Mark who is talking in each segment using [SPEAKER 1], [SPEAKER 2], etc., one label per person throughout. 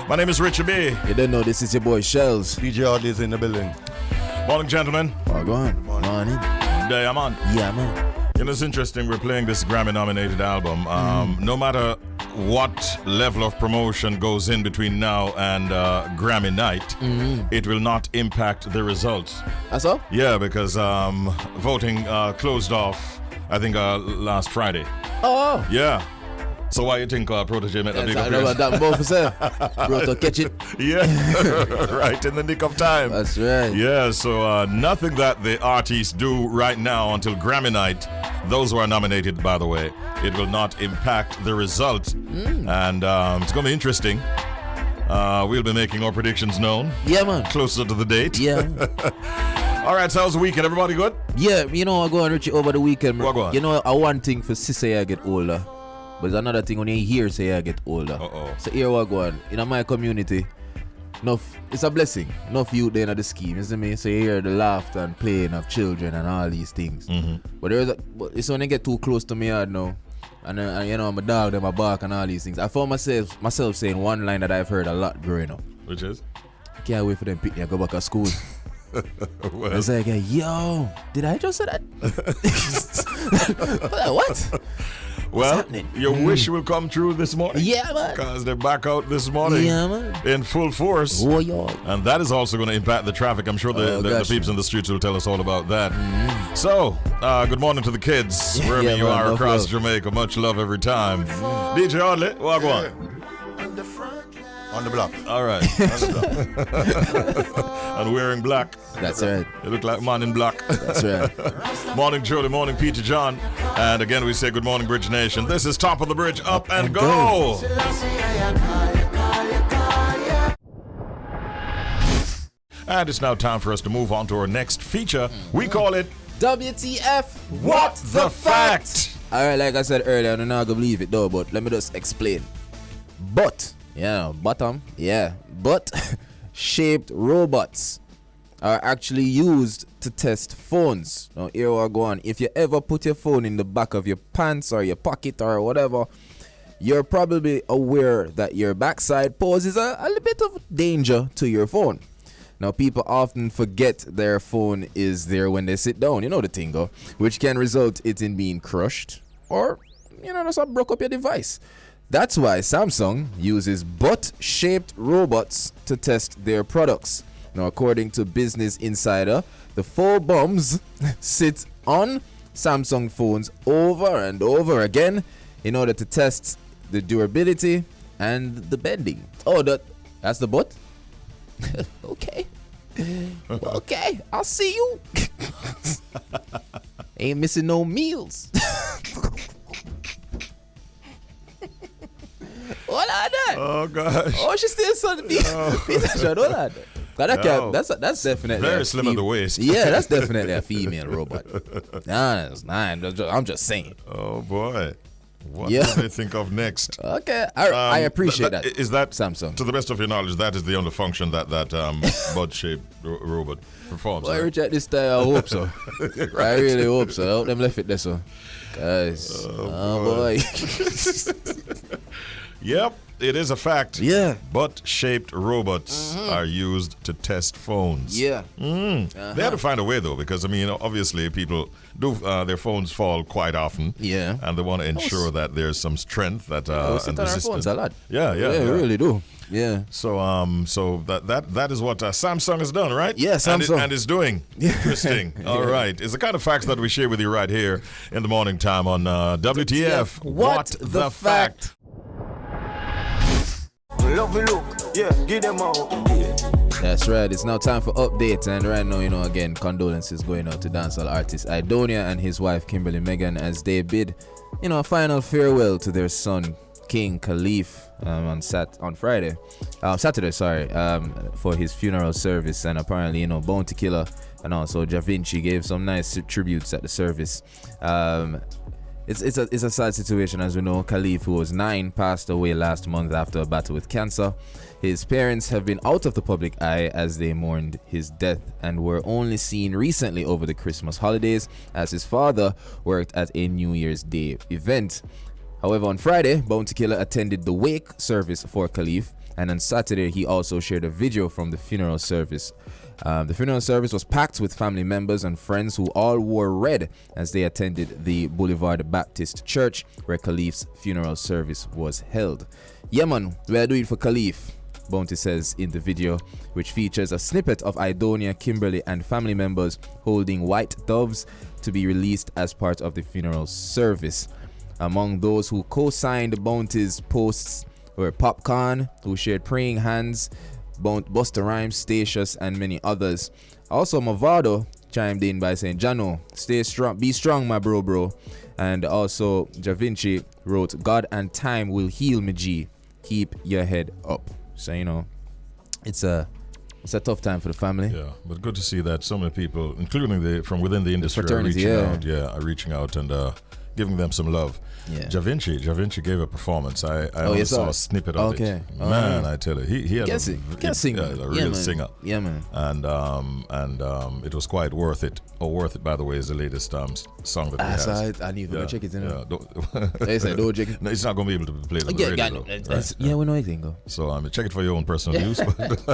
[SPEAKER 1] My name is Richie B.
[SPEAKER 2] You don't know this is your boy Shelz.
[SPEAKER 3] DJ Odd is in the building.
[SPEAKER 1] Morning, gentlemen.
[SPEAKER 2] Oh, go on. Morning.
[SPEAKER 1] Day I'm on.
[SPEAKER 2] Yeah, man.
[SPEAKER 1] You know, it's interesting. We're playing this Grammy-nominated album. No matter what level of promotion goes in between now and Grammy night, it will not impact the results.
[SPEAKER 2] That's all?
[SPEAKER 1] Yeah, because voting closed off, I think, last Friday.
[SPEAKER 2] Oh.
[SPEAKER 1] Yeah. So why you think Protege made a big
[SPEAKER 2] I know about that both for sale. Proto catch it.
[SPEAKER 1] Yeah, right in the nick of time.
[SPEAKER 2] That's right.
[SPEAKER 1] Yeah, so nothing that the artists do right now until Grammy night, those who are nominated, by the way, it will not impact the result. And it's going to be interesting. We'll be making our predictions known.
[SPEAKER 2] Yeah, man.
[SPEAKER 1] Closer to the date.
[SPEAKER 2] Yeah.
[SPEAKER 1] All right, so how's the weekend? Everybody good?
[SPEAKER 2] Yeah, you know, I go on Richie over the weekend.
[SPEAKER 1] What go on?
[SPEAKER 2] You know, one thing for sister I get older. But there's another thing when you hear say I get older. So here what go on. In my community, it's a blessing. Enough youth there in the scheme, you see me? So you hear the laughter and playing of children and all these things. But it's when they get too close to me yard now. And you know, my dog, my bark and all these things. I found myself saying one line that I've heard a lot growing up.
[SPEAKER 1] Which is?
[SPEAKER 2] I can't wait for them to pick me and go back to school.
[SPEAKER 1] Well.
[SPEAKER 2] It's like, yo, did I just say that? What?
[SPEAKER 1] Well, your wish will come true this morning.
[SPEAKER 2] Yeah, man.
[SPEAKER 1] Because they're back out this morning in full force.
[SPEAKER 2] Oh, yo.
[SPEAKER 1] And that is also going to impact the traffic. I'm sure the peeps in the streets will tell us all about that. So, good morning to the kids, wherever you are across Jamaica. Much love every time. DJ Audley, what go on?
[SPEAKER 3] On the block.
[SPEAKER 1] All right. And wearing black.
[SPEAKER 2] That's right.
[SPEAKER 1] You look like man in black.
[SPEAKER 2] That's right.
[SPEAKER 1] Morning, Jody. Morning, Peter John. And again, we say good morning, Bridge Nation. This is Top of the Bridge. Up and go. And it's now time for us to move on to our next feature. We call it
[SPEAKER 2] WTF.
[SPEAKER 1] What the Fact.
[SPEAKER 2] All right, like I said earlier, I don't know how to believe it though, but let me just explain. Butt-shaped robots are actually used to test phones. Now here we go on. If you ever put your phone in the back of your pants or your pocket or whatever, you're probably aware that your backside poses a little bit of danger to your phone. Now people often forget their phone is there when they sit down, you know the thing though, which can result it in being crushed or, you know, just broke up your device. That's why Samsung uses butt-shaped robots to test their products. Now, according to Business Insider, the four bums sit on Samsung phones over and over again in order to test the durability and the bending. Oh, that's the butt? Okay. Okay, I'll see you. Ain't missing no meals. Hold on there.
[SPEAKER 1] Oh, gosh.
[SPEAKER 2] Oh, she still saw the piece. Hold on. That's definitely
[SPEAKER 1] very slim at the waist.
[SPEAKER 2] Yeah, that's definitely a female robot. Nah, that's nine. I'm just saying.
[SPEAKER 1] Oh, boy. What do they think of next?
[SPEAKER 2] Okay, I appreciate that.
[SPEAKER 1] Is that
[SPEAKER 2] Samsung?
[SPEAKER 1] To the best of your knowledge, that is the only function that bud-shaped robot performs.
[SPEAKER 2] Well, Richard, this time I hope so. Right. I really hope so. I hope them left it there, so. Guys, boy.
[SPEAKER 1] Yep, it is a fact.
[SPEAKER 2] Yeah.
[SPEAKER 1] Butt-shaped robots are used to test phones.
[SPEAKER 2] Yeah.
[SPEAKER 1] They had to find a way, though, because, I mean, obviously people do, their phones fall quite often.
[SPEAKER 2] Yeah.
[SPEAKER 1] And they want to ensure that there's some strength that
[SPEAKER 2] we sit on our phones a lot.
[SPEAKER 1] Yeah,
[SPEAKER 2] we really do. Yeah.
[SPEAKER 1] So that is what Samsung has done, right?
[SPEAKER 2] Yeah, Samsung.
[SPEAKER 1] And is doing. Interesting. All right. It's the kind of facts that we share with you right here in the morning time on WTF. What the Fact.
[SPEAKER 4] Lovely look, yeah, give them out. Yeah.
[SPEAKER 2] That's right, it's now time for updates, and right now, you know, again, condolences going out to dancehall artist Idonia and his wife Kimberly Megan as they bid, you know, a final farewell to their son King Khalif on Saturday, for his funeral service. And apparently, you know, Bounty Killer and also Ja Vinci gave some nice tributes at the service. It's a sad situation, as we know. Khalif, who was 9, passed away last month after a battle with cancer. His parents have been out of the public eye as they mourned his death and were only seen recently over the Christmas holidays as his father worked at a New Year's Day event. However, on Friday, Bounty Killer attended the wake service for Khalif And on Saturday, he also shared a video from the funeral service. The funeral service was packed with family members and friends who all wore red as they attended the Boulevard Baptist Church where Khalif's funeral service was held. Yeah, man, we're doing it for Khalif, Bounty says in the video, which features a snippet of Idonia, Kimberly, and family members holding white doves to be released as part of the funeral service. Among those who co-signed Bounty's posts were Popcorn, who shared praying hands, Busta Rhymes, Statius, and many others. Also, Mavado chimed in by saying, Jano, stay strong, be strong, my bro. And also, Ja Vinci wrote, God and time will heal me, G. Keep your head up. So, you know, it's a tough time for the family.
[SPEAKER 1] Yeah, but good to see that so many people, including from within the industry, are reaching out and giving them some love.
[SPEAKER 2] Yeah.
[SPEAKER 1] Ja Vinci gave a performance. I only saw a snippet of it. Man, I tell you, he had a real singer.
[SPEAKER 2] Yeah, man.
[SPEAKER 1] And it was quite worth it. Worth it, by the way, is the latest song that he has.
[SPEAKER 2] I need to check it.
[SPEAKER 1] They say don't check it. No, it's not going to be able to play it on the radio.
[SPEAKER 2] We know it, go.
[SPEAKER 1] So check it for your own personal use,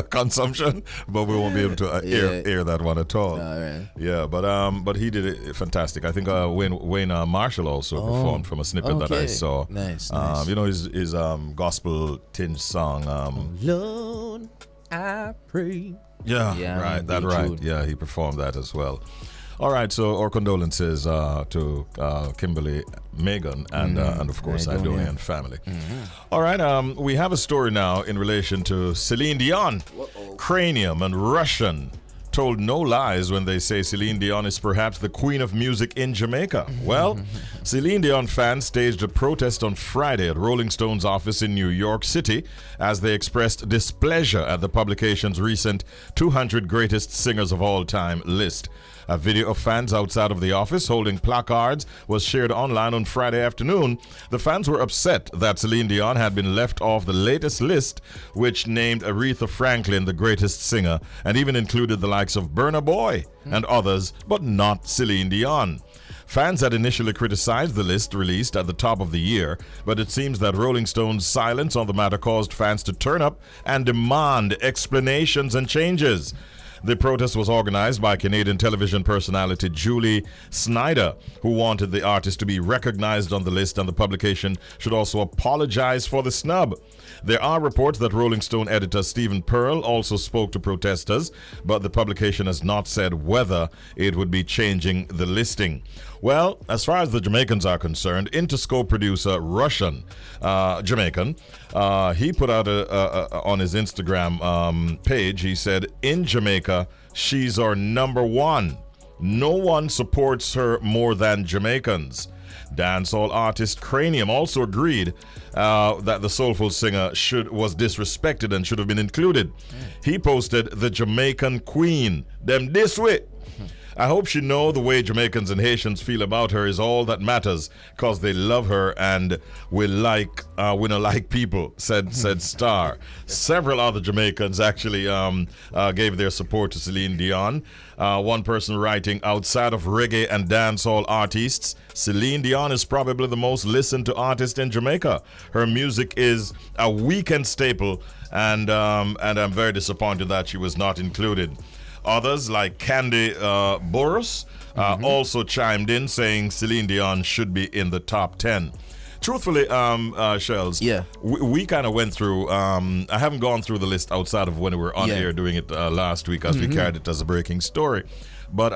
[SPEAKER 1] consumption. But we won't be able to air that one at all.
[SPEAKER 2] Right.
[SPEAKER 1] Yeah, but he did it fantastic. I think Wayne Marshall also performed from a snippet that I saw.
[SPEAKER 2] Nice.
[SPEAKER 1] You know his gospel tinged song.
[SPEAKER 2] Lord, I pray.
[SPEAKER 1] Yeah, right. Yeah, he performed that as well. All right, so our condolences to Kimberly, Megan, and of course Idonia and family. All right, we have a story now in relation to Celine Dion. Cranium and Russian told no lies when they say Celine Dion is perhaps the queen of music in Jamaica. Well, Celine Dion fans staged a protest on Friday at Rolling Stone's office in New York City as they expressed displeasure at the publication's recent 200 Greatest Singers of All Time list. A video of fans outside of the office holding placards was shared online on Friday afternoon. The fans were upset that Celine Dion had been left off the latest list, which named Aretha Franklin the greatest singer and even included the likes of Burna Boy and others, but not Celine Dion. Fans had initially criticized the list released at the top of the year, but it seems that Rolling Stone's silence on the matter caused fans to turn up and demand explanations and changes. The protest was organized by Canadian television personality Julie Snyder, who wanted the artist to be recognized on the list and the publication should also apologize for the snub. There are reports that Rolling Stone editor Stephen Pearl also spoke to protesters, but the publication has not said whether it would be changing the listing. Well, as far as the Jamaicans are concerned, Interscope producer Russian Jamaican, he put out on his Instagram page, he said, in Jamaica, she's our number one. No one supports her more than Jamaicans. Dancehall artist Cranium also agreed that the soulful singer was disrespected and should have been included. He posted, the Jamaican queen, them this way. I hope she know the way Jamaicans and Haitians feel about her is all that matters, cause they love her and we not like people, said Star. Several other Jamaicans actually gave their support to Celine Dion. One person writing, outside of reggae and dancehall artists, Celine Dion is probably the most listened to artist in Jamaica. Her music is a weekend staple, and I'm very disappointed that she was not included. Others, like Candy Boris, also chimed in, saying Celine Dion should be in the top 10. Truthfully, Shelz, we kind of went through, I haven't gone through the list outside of when we were on air doing it last week, as we carried it as a breaking story. But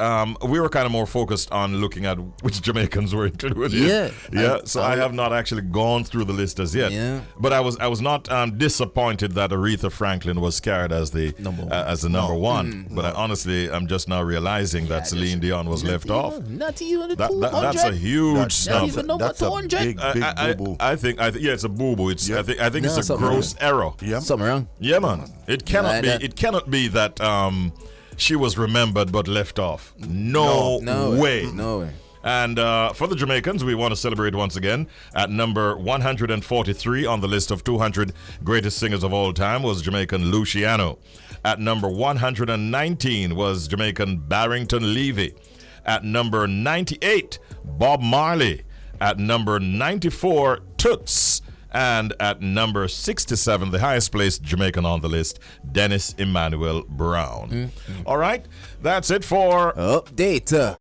[SPEAKER 1] we were kind of more focused on looking at which Jamaicans were included. So I have not actually gone through the list as yet. But I was not disappointed that Aretha Franklin was carried as the number one. But I'm just now realizing that Celine Dion was left off.
[SPEAKER 2] Not even the 200.
[SPEAKER 1] That's a huge snub.
[SPEAKER 2] Not even number 200.
[SPEAKER 3] Big boo-boo.
[SPEAKER 1] I think it's a boo-boo. I think it's a gross error.
[SPEAKER 2] Something wrong.
[SPEAKER 1] Yeah, man. It cannot be that she was remembered but left off. No way. And for the Jamaicans, we want to celebrate once again. At number 143 on the list of 200 greatest singers of all time was Jamaican Luciano. At number 119 was Jamaican Barrington Levy. At number 98, Bob Marley. At number 94, Toots. And at number 67, the highest placed Jamaican on the list, Dennis Emmanuel Brown. All right, that's it for
[SPEAKER 2] Update.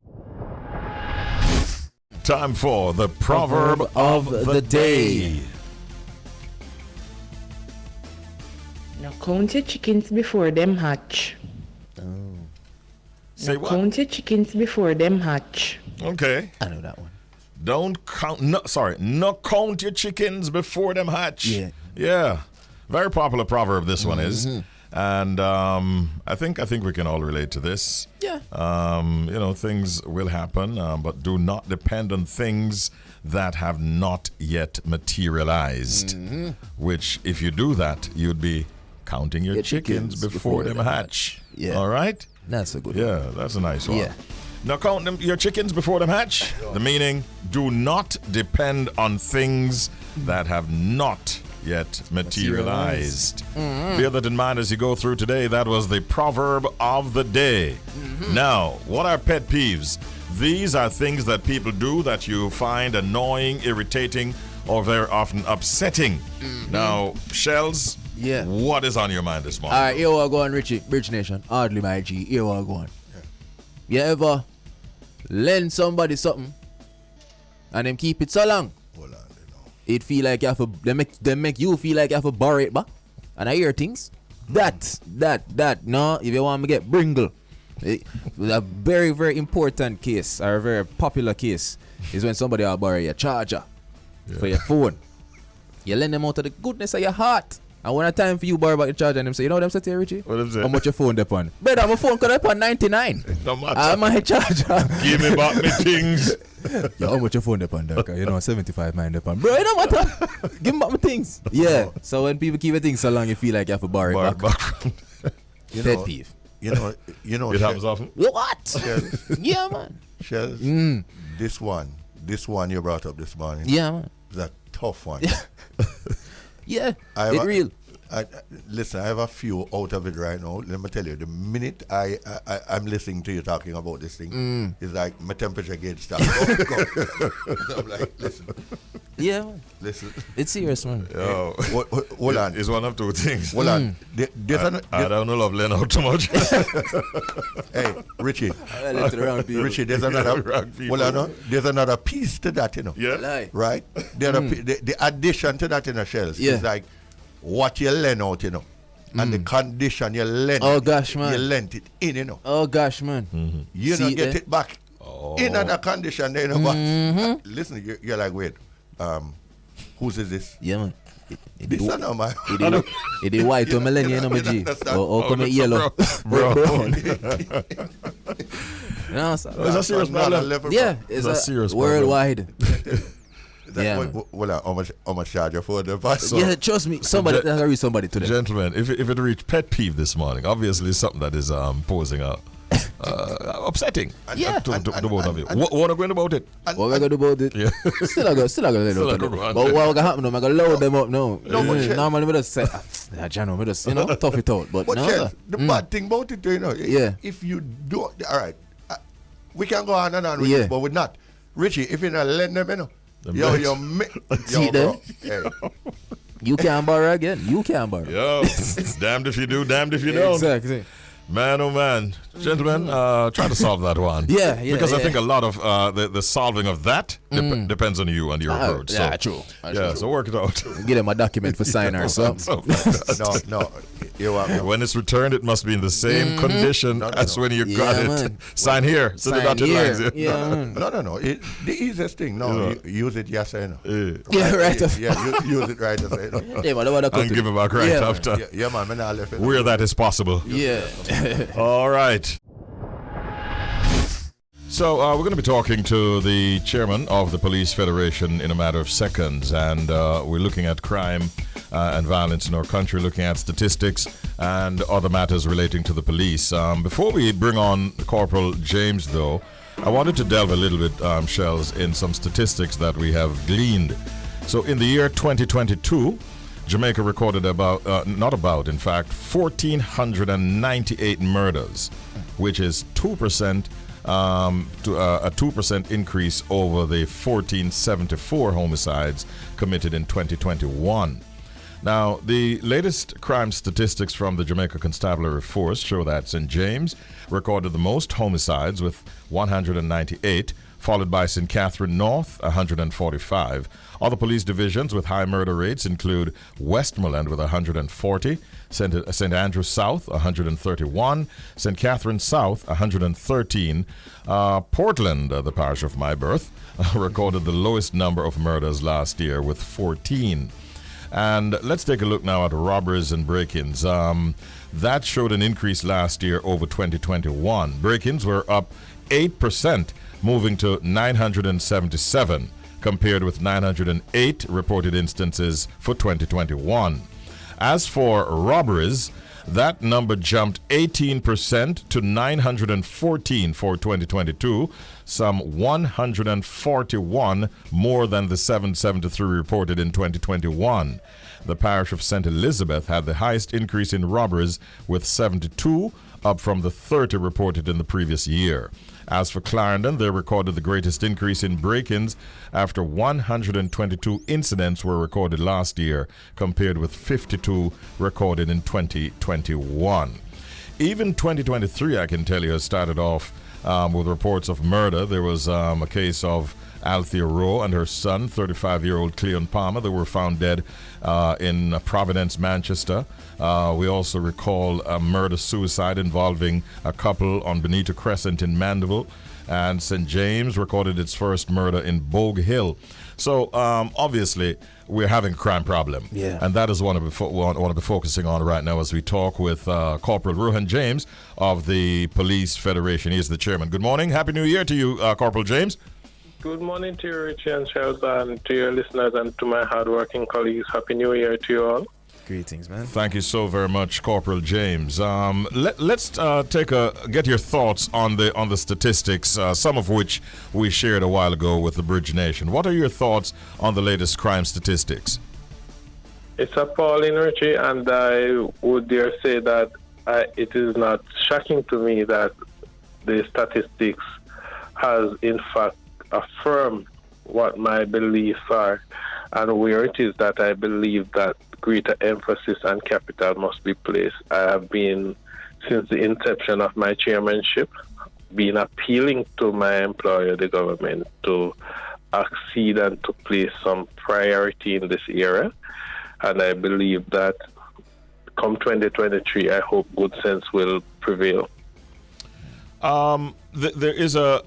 [SPEAKER 1] time for the proverb of the day.
[SPEAKER 5] Now count your chickens before them hatch.
[SPEAKER 1] Say
[SPEAKER 5] Now
[SPEAKER 1] what?
[SPEAKER 5] count your chickens before them hatch.
[SPEAKER 1] Okay.
[SPEAKER 2] I know that one.
[SPEAKER 1] Don't count. No, count your chickens before them hatch.
[SPEAKER 2] Yeah.
[SPEAKER 1] Very popular proverb. This one is, and I think we can all relate to this.
[SPEAKER 2] Yeah.
[SPEAKER 1] Things will happen, but do not depend on things that have not yet materialized. Which, if you do that, you'd be counting your chickens before them hatch.
[SPEAKER 2] Yeah.
[SPEAKER 1] All right.
[SPEAKER 2] That's a good one.
[SPEAKER 1] Yeah, that's a nice one.
[SPEAKER 2] Yeah.
[SPEAKER 1] Now count your chickens before them hatch. The meaning, do not depend on things that have not yet materialized. Bear that in mind as you go through today. That was the proverb of the day. Now, what are pet peeves? These are things that people do that you find annoying, irritating, or very often upsetting. Now, Shelz,
[SPEAKER 2] Yeah.
[SPEAKER 1] what is on your mind this morning?
[SPEAKER 2] All right, here we go on, Richie. Bridge Nation. Hardly my G. Here we go on. You ever lend somebody something and them keep it so long? It feel like you have to, they make you feel like you have to borrow it back. And I hear things. No, if you want me to get Bringle. A very, very important case, or a very popular case, is when somebody will borrow your charger for your phone. You lend them out of the goodness of your heart. And when a time for you borrow back the charger and them say, you know what I'm saying, Richie?
[SPEAKER 1] What them say?
[SPEAKER 2] How much your phone depend? Brother, my phone could depend 99.
[SPEAKER 1] No matter.
[SPEAKER 2] I'm my charger.
[SPEAKER 1] Give me back me things.
[SPEAKER 2] Yo, how much your phone depend? You know, 75 mine depend. Bro, it don't matter. Give me back my things. Yeah. So when people keep your things so long, you feel like you have to borrow it back. Pet peeve.
[SPEAKER 3] You know,
[SPEAKER 1] It happens often.
[SPEAKER 2] What? Yeah, man.
[SPEAKER 3] Shelz, this one you brought up this morning.
[SPEAKER 2] Yeah, man.
[SPEAKER 3] Is a tough one.
[SPEAKER 2] Yeah,
[SPEAKER 3] I
[SPEAKER 2] real.
[SPEAKER 3] Listen, I have a few out of it right now. Let me tell you, the minute I'm listening to you talking about this thing, it's like my temperature gauge starts. Go. So I'm like, listen.
[SPEAKER 2] Yeah, man.
[SPEAKER 3] Listen.
[SPEAKER 2] It's serious, man.
[SPEAKER 1] Yo,
[SPEAKER 3] Hold on.
[SPEAKER 1] it's one of two things.
[SPEAKER 3] Hold on.
[SPEAKER 1] I don't know love Leno too much.
[SPEAKER 3] Hey, Richie.
[SPEAKER 2] I left it around people.
[SPEAKER 3] Richie, there's another.
[SPEAKER 1] Wrong people.
[SPEAKER 3] Hold on. There's another piece to that, you know.
[SPEAKER 1] Yeah.
[SPEAKER 2] Lie.
[SPEAKER 3] Right? The addition to that in a Shells
[SPEAKER 2] Yeah.
[SPEAKER 3] is like what you lend out, you know, and the condition you lend.
[SPEAKER 2] Oh, gosh, man.
[SPEAKER 3] You lent it in, you know.
[SPEAKER 2] Oh, gosh, man.
[SPEAKER 3] You
[SPEAKER 2] See
[SPEAKER 3] don't get
[SPEAKER 2] there?
[SPEAKER 3] it back in another condition, you know. But listen, you're like, wait, whose is this?
[SPEAKER 2] Yeah, man.
[SPEAKER 3] This one of my.
[SPEAKER 2] It is white to millennium, no, my G. Or come it yellow.
[SPEAKER 1] Bro.
[SPEAKER 2] No, sir.
[SPEAKER 1] It's a serious problem.
[SPEAKER 2] Yeah,
[SPEAKER 1] It's a serious
[SPEAKER 2] worldwide. Yeah, man.
[SPEAKER 3] How much charge your phone? So,
[SPEAKER 2] Yeah, trust me. Somebody,
[SPEAKER 1] Gen-
[SPEAKER 2] I read somebody today.
[SPEAKER 1] Gentlemen, if it reached pet peeve this morning, obviously it's something that is posing a upsetting
[SPEAKER 2] Yeah.
[SPEAKER 1] to the both of you. What are going about it?
[SPEAKER 2] What we gonna do about it?
[SPEAKER 1] Yeah.
[SPEAKER 2] Still I go let
[SPEAKER 1] Still
[SPEAKER 2] it
[SPEAKER 1] a good
[SPEAKER 2] out.
[SPEAKER 1] one.
[SPEAKER 2] But what gonna happen? I'm gonna load them up now.
[SPEAKER 3] but
[SPEAKER 2] Normally we just say, Jano, we just tough it out. But
[SPEAKER 3] But
[SPEAKER 2] no,
[SPEAKER 3] Shells, the bad thing about it, you know,
[SPEAKER 2] Yeah.
[SPEAKER 3] if you do, all right, we can go on and on with
[SPEAKER 2] Yeah.
[SPEAKER 3] this, but we're not. Richie, if you not lend them, you know,
[SPEAKER 2] See them?
[SPEAKER 3] Hey,
[SPEAKER 2] you can't borrow again. You can't borrow.
[SPEAKER 1] Yo, damned if you do, damned if you don't.
[SPEAKER 2] Exactly.
[SPEAKER 1] Man, oh man. Gentlemen, try to solve that one.
[SPEAKER 2] Yeah,
[SPEAKER 1] Because I
[SPEAKER 2] yeah.
[SPEAKER 1] think a lot of the solving of that depends on you and your approach. So,
[SPEAKER 2] Yeah, true.
[SPEAKER 1] yeah, so work it out.
[SPEAKER 2] Get him a document for sign or something.
[SPEAKER 1] Something like that.
[SPEAKER 3] no, you are.
[SPEAKER 1] When it's returned, it must be in the same condition as when you got
[SPEAKER 2] Yeah,
[SPEAKER 1] it.
[SPEAKER 2] man.
[SPEAKER 1] Sign here. So the
[SPEAKER 2] Sign
[SPEAKER 1] dotted lines
[SPEAKER 2] here.
[SPEAKER 1] here.
[SPEAKER 2] Yeah, man.
[SPEAKER 3] No. The easiest thing, use it, yes, I know.
[SPEAKER 2] Yeah, right.
[SPEAKER 3] Use it right, yes, I know.
[SPEAKER 2] Yeah, man, I
[SPEAKER 1] And give it back right
[SPEAKER 2] Yeah.
[SPEAKER 1] after.
[SPEAKER 3] Yeah, man, I left it.
[SPEAKER 1] Where that is possible.
[SPEAKER 2] Yeah.
[SPEAKER 1] All right. So we're going to be talking to the chairman of the Police Federation in a matter of seconds, and we're looking at crime and violence in our country, looking at statistics and other matters relating to the police. Before we bring on Corporal James, though, I wanted to delve a little bit, Shells, in some statistics that we have gleaned. So in the year 2022, Jamaica recorded in fact, 1,498 murders, which is 2% to a 2% increase over the 1474 homicides committed in 2021. Now, the latest crime statistics from the Jamaica Constabulary Force show that St. James recorded the most homicides with 198, followed by St. Catherine North, 145. Other police divisions with high murder rates include Westmoreland with 140, St. Andrew South, 131, St. Catherine South, 113. Portland, the parish of my birth, recorded the lowest number of murders last year with 14. And let's take a look now at robberies and break-ins. That showed an increase last year over 2021. Break-ins were up 8%, moving to 977, compared with 908 reported instances for 2021. As for robberies, that number jumped 18% to 914 for 2022, some 141 more than the 773 reported in 2021. The parish of St. Elizabeth had the highest increase in robberies with 72, up from the 30 reported in the previous year. As for Clarendon, they recorded the greatest increase in break-ins after 122 incidents were recorded last year, compared with 52 recorded in 2021. Even 2023, I can tell you, has started off with reports of murder. There was a case of Althea Rowe and her son, 35-year-old Cleon Palmer. They were found dead in Providence, Manchester. We also recall a murder-suicide involving a couple on Benito Crescent in Mandeville. And St. James recorded its first murder in Bogue Hill. So, obviously, we're having a crime problem.
[SPEAKER 2] Yeah.
[SPEAKER 1] And that is what I want to be focusing on right now as we talk with Corporal Rohan James of the Police Federation. He is the chairman. Good morning. Happy New Year to you, Corporal James.
[SPEAKER 6] Good morning to you, Richie and Shelz, and to your listeners and to my hard-working colleagues. Happy New Year to you all.
[SPEAKER 2] Greetings, man.
[SPEAKER 1] Thank you so very much, Corporal James. Let's get your thoughts on the statistics, some of which we shared a while ago with the Bridge Nation. What are your thoughts on the latest crime statistics?
[SPEAKER 6] It's appalling, Richie, and I would dare say that it is not shocking to me that the statistics has, in fact, affirmed what my beliefs are, and where it is that I believe that greater emphasis and capital must be placed. I have been, since the inception of my chairmanship, been appealing to my employer, the government, to accede and to place some priority in this area. And I believe that come 2023, I hope good sense will prevail.
[SPEAKER 1] There is a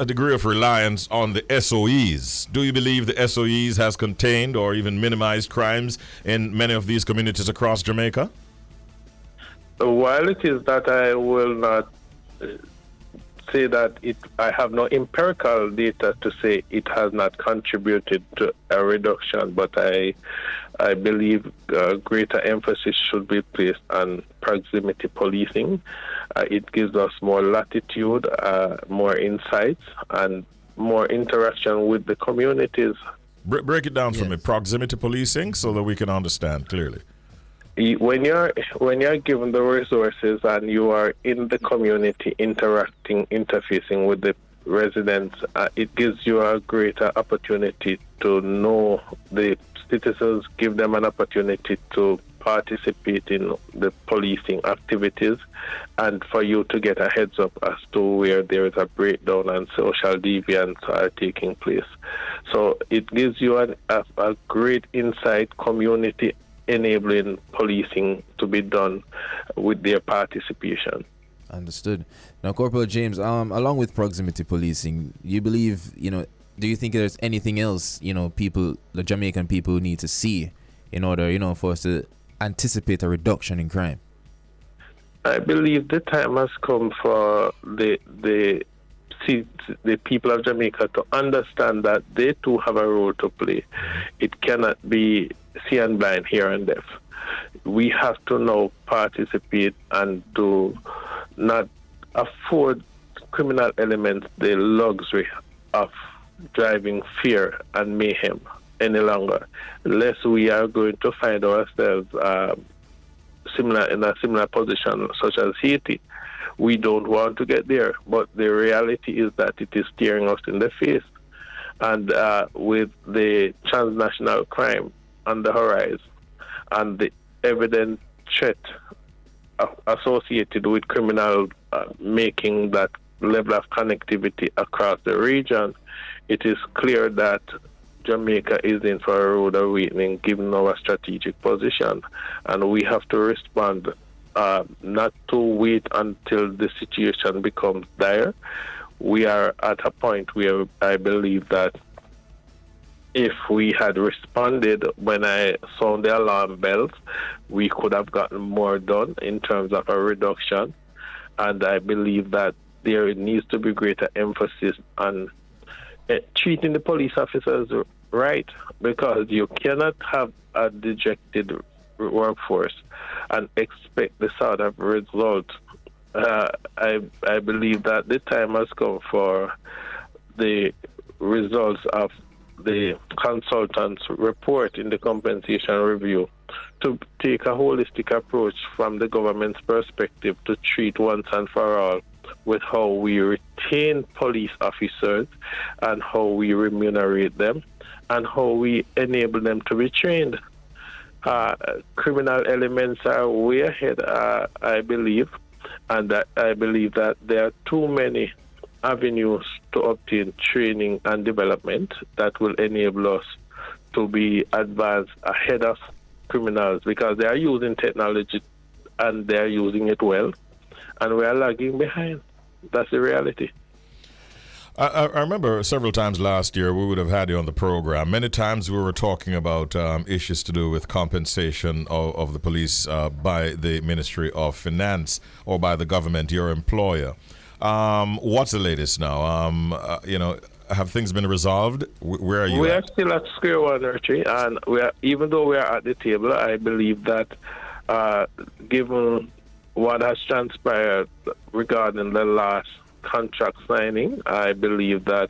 [SPEAKER 1] degree of reliance on the SOEs. Do you believe the SOEs has contained or even minimized crimes in many of these communities across Jamaica?
[SPEAKER 6] While it is that I will not say that I have no empirical data to say it has not contributed to a reduction, but I believe greater emphasis should be placed on proximity policing. It gives us more latitude, more insights, and more interaction with the communities.
[SPEAKER 1] Break it down for me. Proximity policing, so that we can understand clearly.
[SPEAKER 6] When you're given the resources and you are in the community interacting, interfacing with the residents, it gives you a greater opportunity to know the citizens, give them an opportunity to participate in the policing activities, and for you to get a heads up as to where there is a breakdown and social deviance are taking place. So it gives you a great insight, community enabling policing to be done with their participation.
[SPEAKER 2] Understood. Now, Corporal James, along with proximity policing, you believe, do you think there's anything else, the Jamaican people need to see in order, for us to anticipate a reduction in crime?
[SPEAKER 6] I believe the time has come for the people of Jamaica to understand that they too have a role to play. It cannot be see and blind, hear and deaf. We have to now participate and to not afford criminal elements the luxury of driving fear and mayhem any longer, unless we are going to find ourselves a similar position such as Haiti. We don't want to get there, but the reality is that it is staring us in the face. And with the transnational crime on the horizon and the evident threat associated with criminal making that level of connectivity across the region, it is clear that Jamaica is in for a road awakening given our strategic position, and we have to respond, not to wait until the situation becomes dire. We are at a point where I believe that if we had responded when I sound the alarm bells, we could have gotten more done in terms of a reduction. And I believe that there needs to be greater emphasis on treating the police officers right, because you cannot have a dejected workforce and expect the sort of result. I believe that the time has come for the results of the consultant's report in the compensation review to take a holistic approach from the government's perspective to treat once and for all with how we retain police officers and how we remunerate them and how we enable them to be trained. Criminal elements are way ahead, I believe, and I believe that there are too many avenues to obtain training and development that will enable us to be advanced ahead of criminals, because they are using technology and they are using it well, and we are lagging behind. That's the reality.
[SPEAKER 1] I remember several times last year we would have had you on the program. Many times we were talking about issues to do with compensation of the police by the Ministry of Finance or by the government, your employer. What's the latest now? Have things been resolved? Where are you?
[SPEAKER 6] We are still at square one, Richie, and even though we are at the table, I believe that given what has transpired regarding the last contract signing, I believe that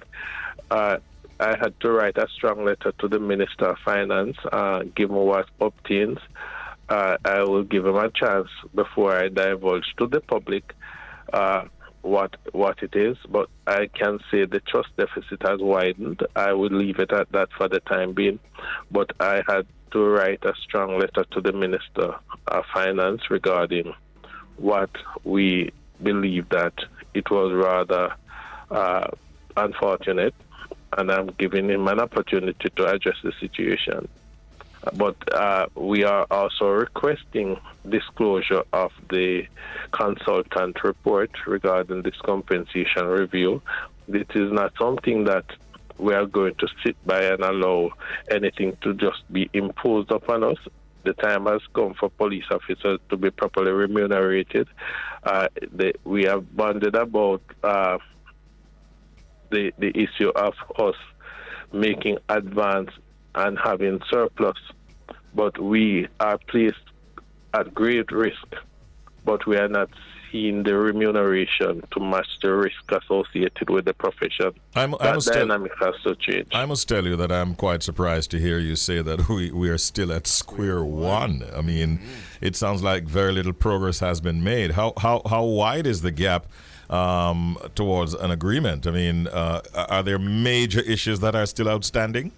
[SPEAKER 6] I had to write a strong letter to the Minister of Finance, given what obtains. I will give him a chance before I divulge to the public what it is, but I can say the trust deficit has widened. I would leave it at that for the time being, but I had to write a strong letter to the Minister of Finance regarding what we believe that it was rather unfortunate, and I'm giving him an opportunity to address the situation. But we are also requesting disclosure of the consultant report regarding this compensation review. It is not something that we are going to sit by and allow anything to just be imposed upon us. The time has come for police officers to be properly remunerated. We have bonded about the issue of us making advance and having surplus, but we are placed at great risk, but we are not seeing the remuneration to match the risk associated with the profession. That dynamic has to change.
[SPEAKER 1] I must tell you that I'm quite surprised to hear you say that we are still at square one. I mean, it sounds like very little progress has been made. How wide is the gap towards an agreement? I mean, are there major issues that are still outstanding?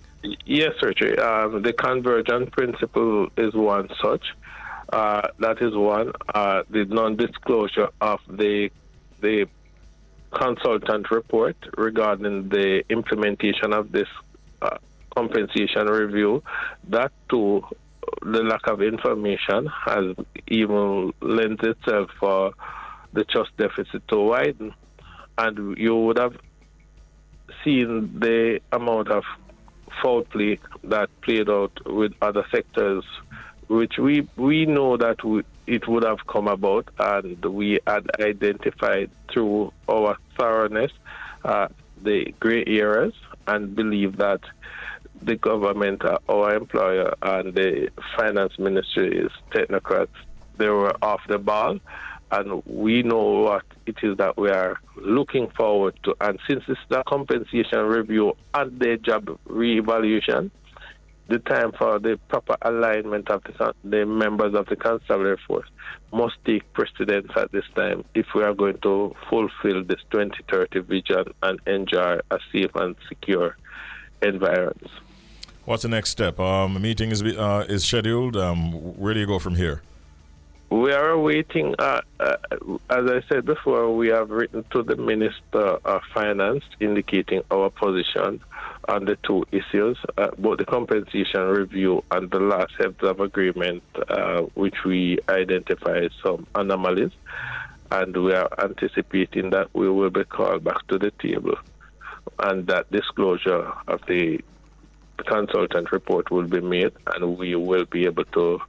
[SPEAKER 6] Yes, Richie. The convergent principle is one such. That is one. The non-disclosure of the consultant report regarding the implementation of this compensation review. That too, the lack of information has even lent itself for the trust deficit to widen. And you would have seen the amount of foul play that played out with other sectors, which we know that it would have come about, and we had identified through our thoroughness the gray areas, and believe that the government, our employer, and the finance ministry is technocrats. They were off the ball, and we know what it is that we are looking forward to. And since it's the compensation review and the job reevaluation, the time for the proper alignment of the members of the constabulary force must take precedence at this time if we are going to fulfill this 2030 vision and enjoy a safe and secure environment.
[SPEAKER 1] What's the next step? A meeting is scheduled. Where do you go from here?
[SPEAKER 6] We are awaiting, as I said before, we have written to the Minister of Finance indicating our position on the two issues, both the compensation review and the last heads of agreement, which we identified some anomalies. And we are anticipating that we will be called back to the table and that disclosure of the consultant report will be made, and we will be able to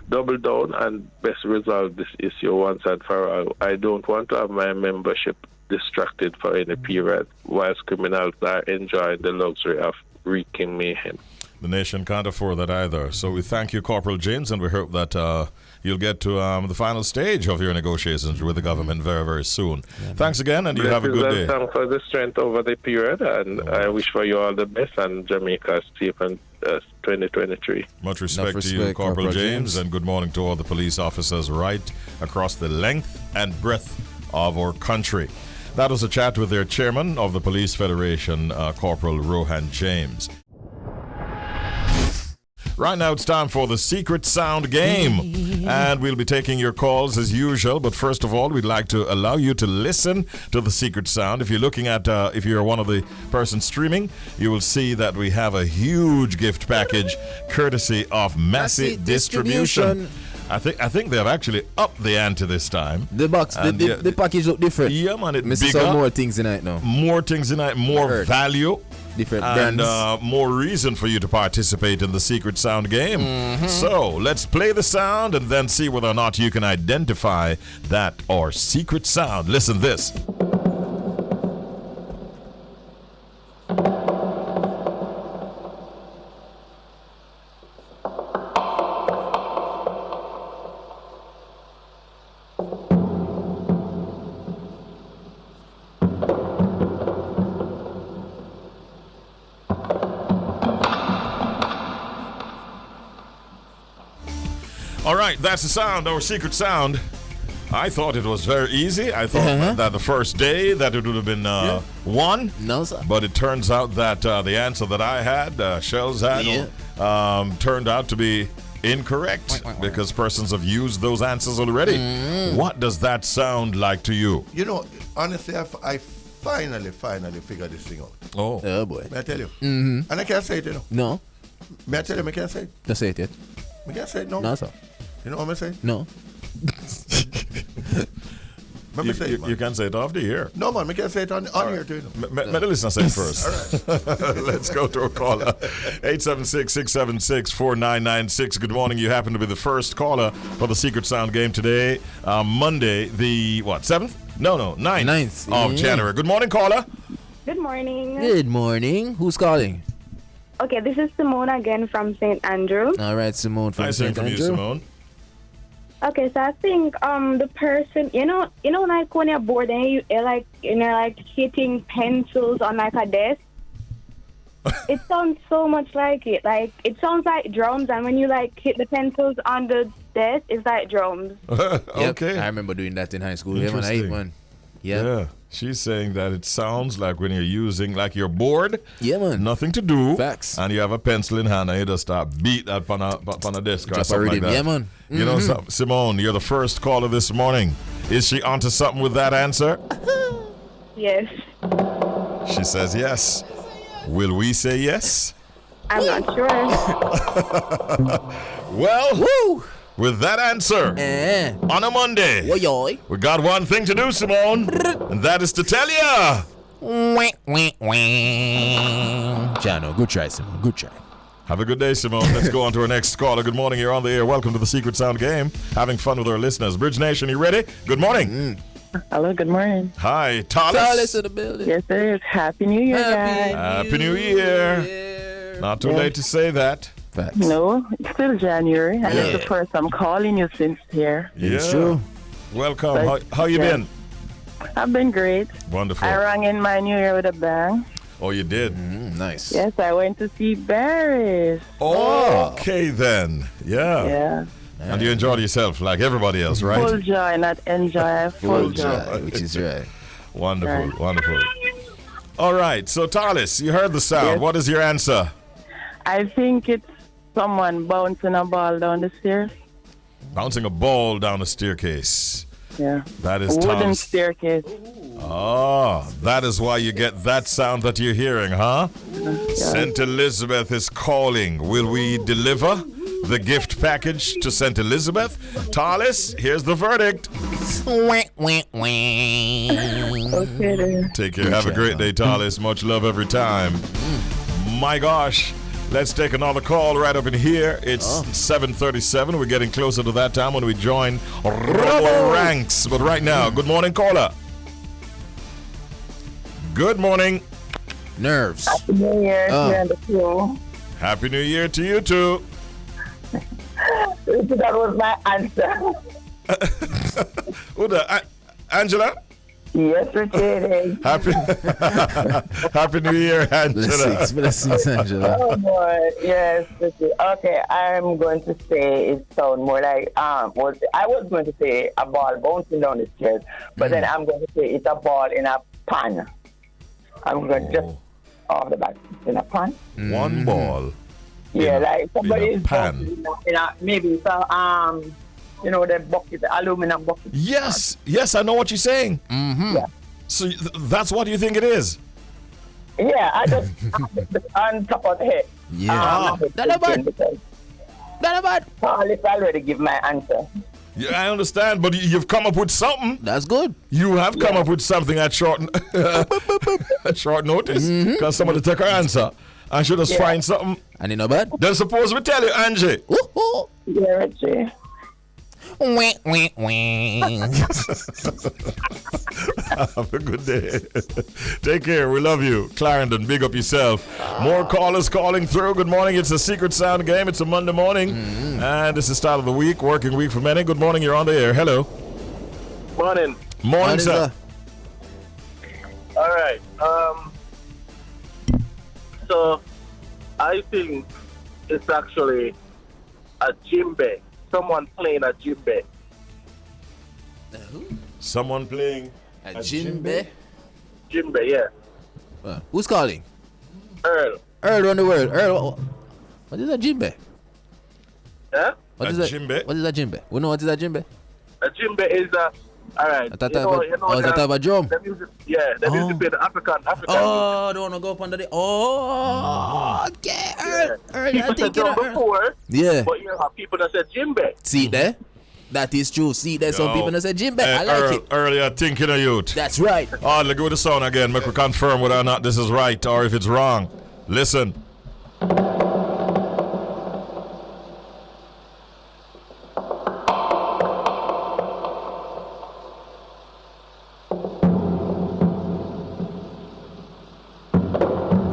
[SPEAKER 6] double down and best resolve this issue once and for all. I don't want to have my membership distracted for any period whilst criminals are enjoying the luxury of wreaking mayhem.
[SPEAKER 1] The nation can't afford that either. So we thank you, Corporal James, and we hope that you'll get to the final stage of your negotiations with the government very, very soon. Thanks again, and you have a good day.
[SPEAKER 6] Thanks for the strength over the period, and I wish for you all the best, and Jamaica safe and 2023.
[SPEAKER 1] Much respect to you, Corporal James, and good morning to all the police officers right across the length and breadth of our country. That was a chat with their chairman of the Police Federation, Corporal Rohan James. Right now it's time for the Secret Sound game, and we'll be taking your calls as usual, but first of all we'd like to allow you to listen to the Secret Sound. If you're looking at, if you're one of the persons streaming, you will see that we have a huge gift package courtesy of Massey Distribution. I think they have actually upped the ante this time.
[SPEAKER 2] The box, the package look different.
[SPEAKER 1] Yeah, man, it's
[SPEAKER 2] bigger. Some more things in it now.
[SPEAKER 1] More things in it, more value.
[SPEAKER 2] Different
[SPEAKER 1] and
[SPEAKER 2] brands.
[SPEAKER 1] More reason for you to participate in the Secret Sound game. So let's play the sound and then see whether or not you can identify that or secret sound. Listen this. All right, that's the sound, our secret sound. I thought it was very easy. I thought that the first day that it would have been one.
[SPEAKER 2] No, sir.
[SPEAKER 1] But it turns out that the answer that I had, Shelz had, turned out to be incorrect because persons have used those answers already. What does that sound like to you?
[SPEAKER 3] You know, honestly, I finally figured this thing out.
[SPEAKER 2] Oh boy.
[SPEAKER 3] May I tell you? And I can't say it, you know.
[SPEAKER 2] No.
[SPEAKER 3] May I tell you, I can't say it?
[SPEAKER 2] Don't say it yet.
[SPEAKER 3] I can't say it, no.
[SPEAKER 2] No, sir.
[SPEAKER 3] You know what I'm saying?
[SPEAKER 2] No.
[SPEAKER 1] You can say it off the air.
[SPEAKER 3] No, man, I can't say it on here too.
[SPEAKER 1] Let the listener say it first. All right. Let's go to a caller. 876-676-4996. Good morning. You happen to be the first caller for the Secret Sound game today. Monday, the, 7th? No, 9th of January. Good morning, caller.
[SPEAKER 7] Good morning.
[SPEAKER 2] Good morning. Who's calling?
[SPEAKER 7] Okay, this is Simone again from St. Andrew.
[SPEAKER 2] All right, Simone from St. Andrew.
[SPEAKER 1] Nice hearing from you, Simone.
[SPEAKER 7] Okay, so I think the person, you know, like when you're bored and you're like hitting pencils on like a desk. It sounds so much like it. Like it sounds like drums, and when you like hit the pencils on the desk, it's like drums.
[SPEAKER 1] Okay.
[SPEAKER 2] I remember doing that in high school. Yeah, man, I hate one.
[SPEAKER 1] Yeah. She's saying that it sounds like when you're using, like you're bored.
[SPEAKER 2] Yeah, man.
[SPEAKER 1] Nothing to do.
[SPEAKER 2] Facts.
[SPEAKER 1] And you have a pencil in hand and you just start beat that on a desk or
[SPEAKER 2] Drop
[SPEAKER 1] something like that.
[SPEAKER 2] Yeah, man.
[SPEAKER 1] You know, Simone, you're the first caller this morning. Is she onto something with that answer?
[SPEAKER 7] Yes.
[SPEAKER 1] She says yes. Will we say yes?
[SPEAKER 7] I'm not sure.
[SPEAKER 1] Well,
[SPEAKER 2] Woo!
[SPEAKER 1] with that answer, on a Monday, we got one thing to do, Simone, and that is to tell you.
[SPEAKER 2] Jano, good try, Simone. Good try.
[SPEAKER 1] Have a good day, Simone. Let's go on to our next caller. Good morning. You're on the air. Welcome to the Secret Sound game. Having fun with our listeners. Bridge Nation, you ready? Good morning.
[SPEAKER 8] Hello, good morning.
[SPEAKER 1] Hi, Talis.
[SPEAKER 2] Talis in the building.
[SPEAKER 8] Yes, there is. Happy New Year, guys.
[SPEAKER 1] Happy New Year. Not too late to say that.
[SPEAKER 2] Facts.
[SPEAKER 8] No, it's still January, and it's the first I'm calling you since here.
[SPEAKER 2] It's true.
[SPEAKER 1] Welcome. How you been?
[SPEAKER 8] I've been great.
[SPEAKER 1] Wonderful.
[SPEAKER 8] I rang in my New Year with a bang.
[SPEAKER 1] Oh, you did?
[SPEAKER 2] Nice.
[SPEAKER 8] Yes, I went to see Barris.
[SPEAKER 1] Okay, then. Yeah.
[SPEAKER 8] Yeah.
[SPEAKER 1] And you enjoyed yourself like everybody else, right?
[SPEAKER 8] Full joy, not enjoy. Full joy.
[SPEAKER 2] Which is right.
[SPEAKER 1] Wonderful,
[SPEAKER 8] Right.
[SPEAKER 1] wonderful. All right, so Talis, you heard the sound.
[SPEAKER 8] Yes.
[SPEAKER 1] What is your answer?
[SPEAKER 8] I think it's someone bouncing a ball down the stairs.
[SPEAKER 1] Bouncing a ball down a staircase.
[SPEAKER 8] Yeah.
[SPEAKER 1] That is
[SPEAKER 8] Wooden
[SPEAKER 1] Talis.
[SPEAKER 8] staircase.
[SPEAKER 1] Oh, that is why you get that sound that you're hearing, huh? St. Elizabeth is calling. Will we deliver the gift package to St. Elizabeth? Talis, here's the verdict.
[SPEAKER 8] Okay then.
[SPEAKER 1] Take care. Have a great day, Talis. Much love every time. My gosh. Let's take another call right up in here. It's 7:37. We're getting closer to that time when we join Robo Ranks. But right now, good morning, caller. Good morning.
[SPEAKER 2] Nerves.
[SPEAKER 8] Happy New Year to you and the crew.
[SPEAKER 1] Happy New Year to you too.
[SPEAKER 8] That was my answer.
[SPEAKER 1] Angela?
[SPEAKER 8] Yes, Richie.
[SPEAKER 1] Happy New Year, Angela.
[SPEAKER 2] Blessings, Angela.
[SPEAKER 8] Oh boy, yes. Richie. Okay, I'm going to say it sounds more like I was going to say a ball bouncing down the stairs, but then I'm going to say it's a ball in a pan. I'm going to just off the back in a pan.
[SPEAKER 1] One ball.
[SPEAKER 8] Yeah, like somebody
[SPEAKER 1] in a
[SPEAKER 8] is
[SPEAKER 1] pan.
[SPEAKER 8] in a maybe so the bucket, the aluminum bucket.
[SPEAKER 1] Yes, I know what you're saying.
[SPEAKER 8] Yeah.
[SPEAKER 1] So that's what you think it is?
[SPEAKER 8] Yeah, I just on top of the head.
[SPEAKER 2] Yeah.
[SPEAKER 8] Not bad. Let's already give my answer.
[SPEAKER 1] Yeah, I understand, but you've come up with something.
[SPEAKER 2] That's good.
[SPEAKER 1] You have come up with something at short notice because somebody took our answer. I should just find something.
[SPEAKER 2] And you know bad?
[SPEAKER 1] Then suppose we tell you, Angie.
[SPEAKER 8] Yeah, Richie.
[SPEAKER 1] Have a good day. Take care. We love you. Clarendon, big up yourself. More callers calling through. Good morning. It's a secret sound game. It's a Monday morning. And this is start of the week, working week for many. Good morning. You're on the air. Hello.
[SPEAKER 6] Morning.
[SPEAKER 1] Morning, sir.
[SPEAKER 6] All right. So I think it's actually a djembe. Someone playing a djembe.
[SPEAKER 1] Someone playing
[SPEAKER 2] a djembe?
[SPEAKER 6] Djembe, yeah.
[SPEAKER 2] Who's calling?
[SPEAKER 6] Earl.
[SPEAKER 2] Earl around the world. Earl, what is a djembe?
[SPEAKER 6] Yeah?
[SPEAKER 2] What
[SPEAKER 1] A
[SPEAKER 2] is
[SPEAKER 1] djembe?
[SPEAKER 2] What is a djembe? We know what is a djembe?
[SPEAKER 6] A djembe is a. All right.
[SPEAKER 2] Is that type of drum?
[SPEAKER 6] The music, yeah, the music play the African.
[SPEAKER 2] Oh, don't want to go up under the. Oh, okay. Earl, I
[SPEAKER 6] People
[SPEAKER 2] think
[SPEAKER 6] said drum before,
[SPEAKER 2] Yeah.
[SPEAKER 6] but you have people that said djembe.
[SPEAKER 2] See there? That is true. See there, some people that say djembe. I like it.
[SPEAKER 1] Earlier, thinking of youth.
[SPEAKER 2] That's right.
[SPEAKER 1] Oh, let's go with the sound again. Make we confirm whether or not this is right or if it's wrong. Listen.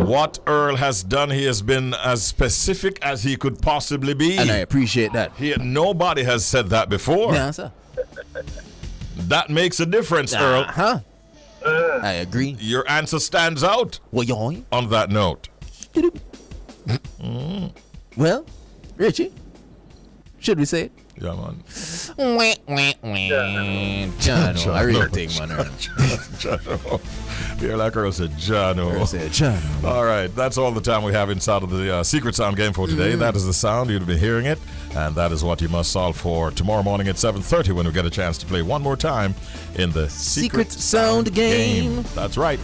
[SPEAKER 1] What Earl has done, he has been as specific as he could possibly be.
[SPEAKER 2] And I appreciate that.
[SPEAKER 1] Nobody has said that before.
[SPEAKER 2] Yeah, sir.
[SPEAKER 1] That makes a difference, Earl.
[SPEAKER 2] Huh? I agree.
[SPEAKER 1] Your answer stands out on that note.
[SPEAKER 2] Well, Richie, should we say it?
[SPEAKER 1] Yeah, man.
[SPEAKER 2] Jano, I really think, man.
[SPEAKER 1] Jano. You're like Earl said, Jano.
[SPEAKER 2] Earl said, Jano.
[SPEAKER 1] All right, that's all the time we have inside of the Secret Sound game for today. That is the sound. You've been hearing it, and that is what you must solve for tomorrow morning at 7:30 when we get a chance to play one more time in the
[SPEAKER 2] Secret Sound game.
[SPEAKER 1] That's right.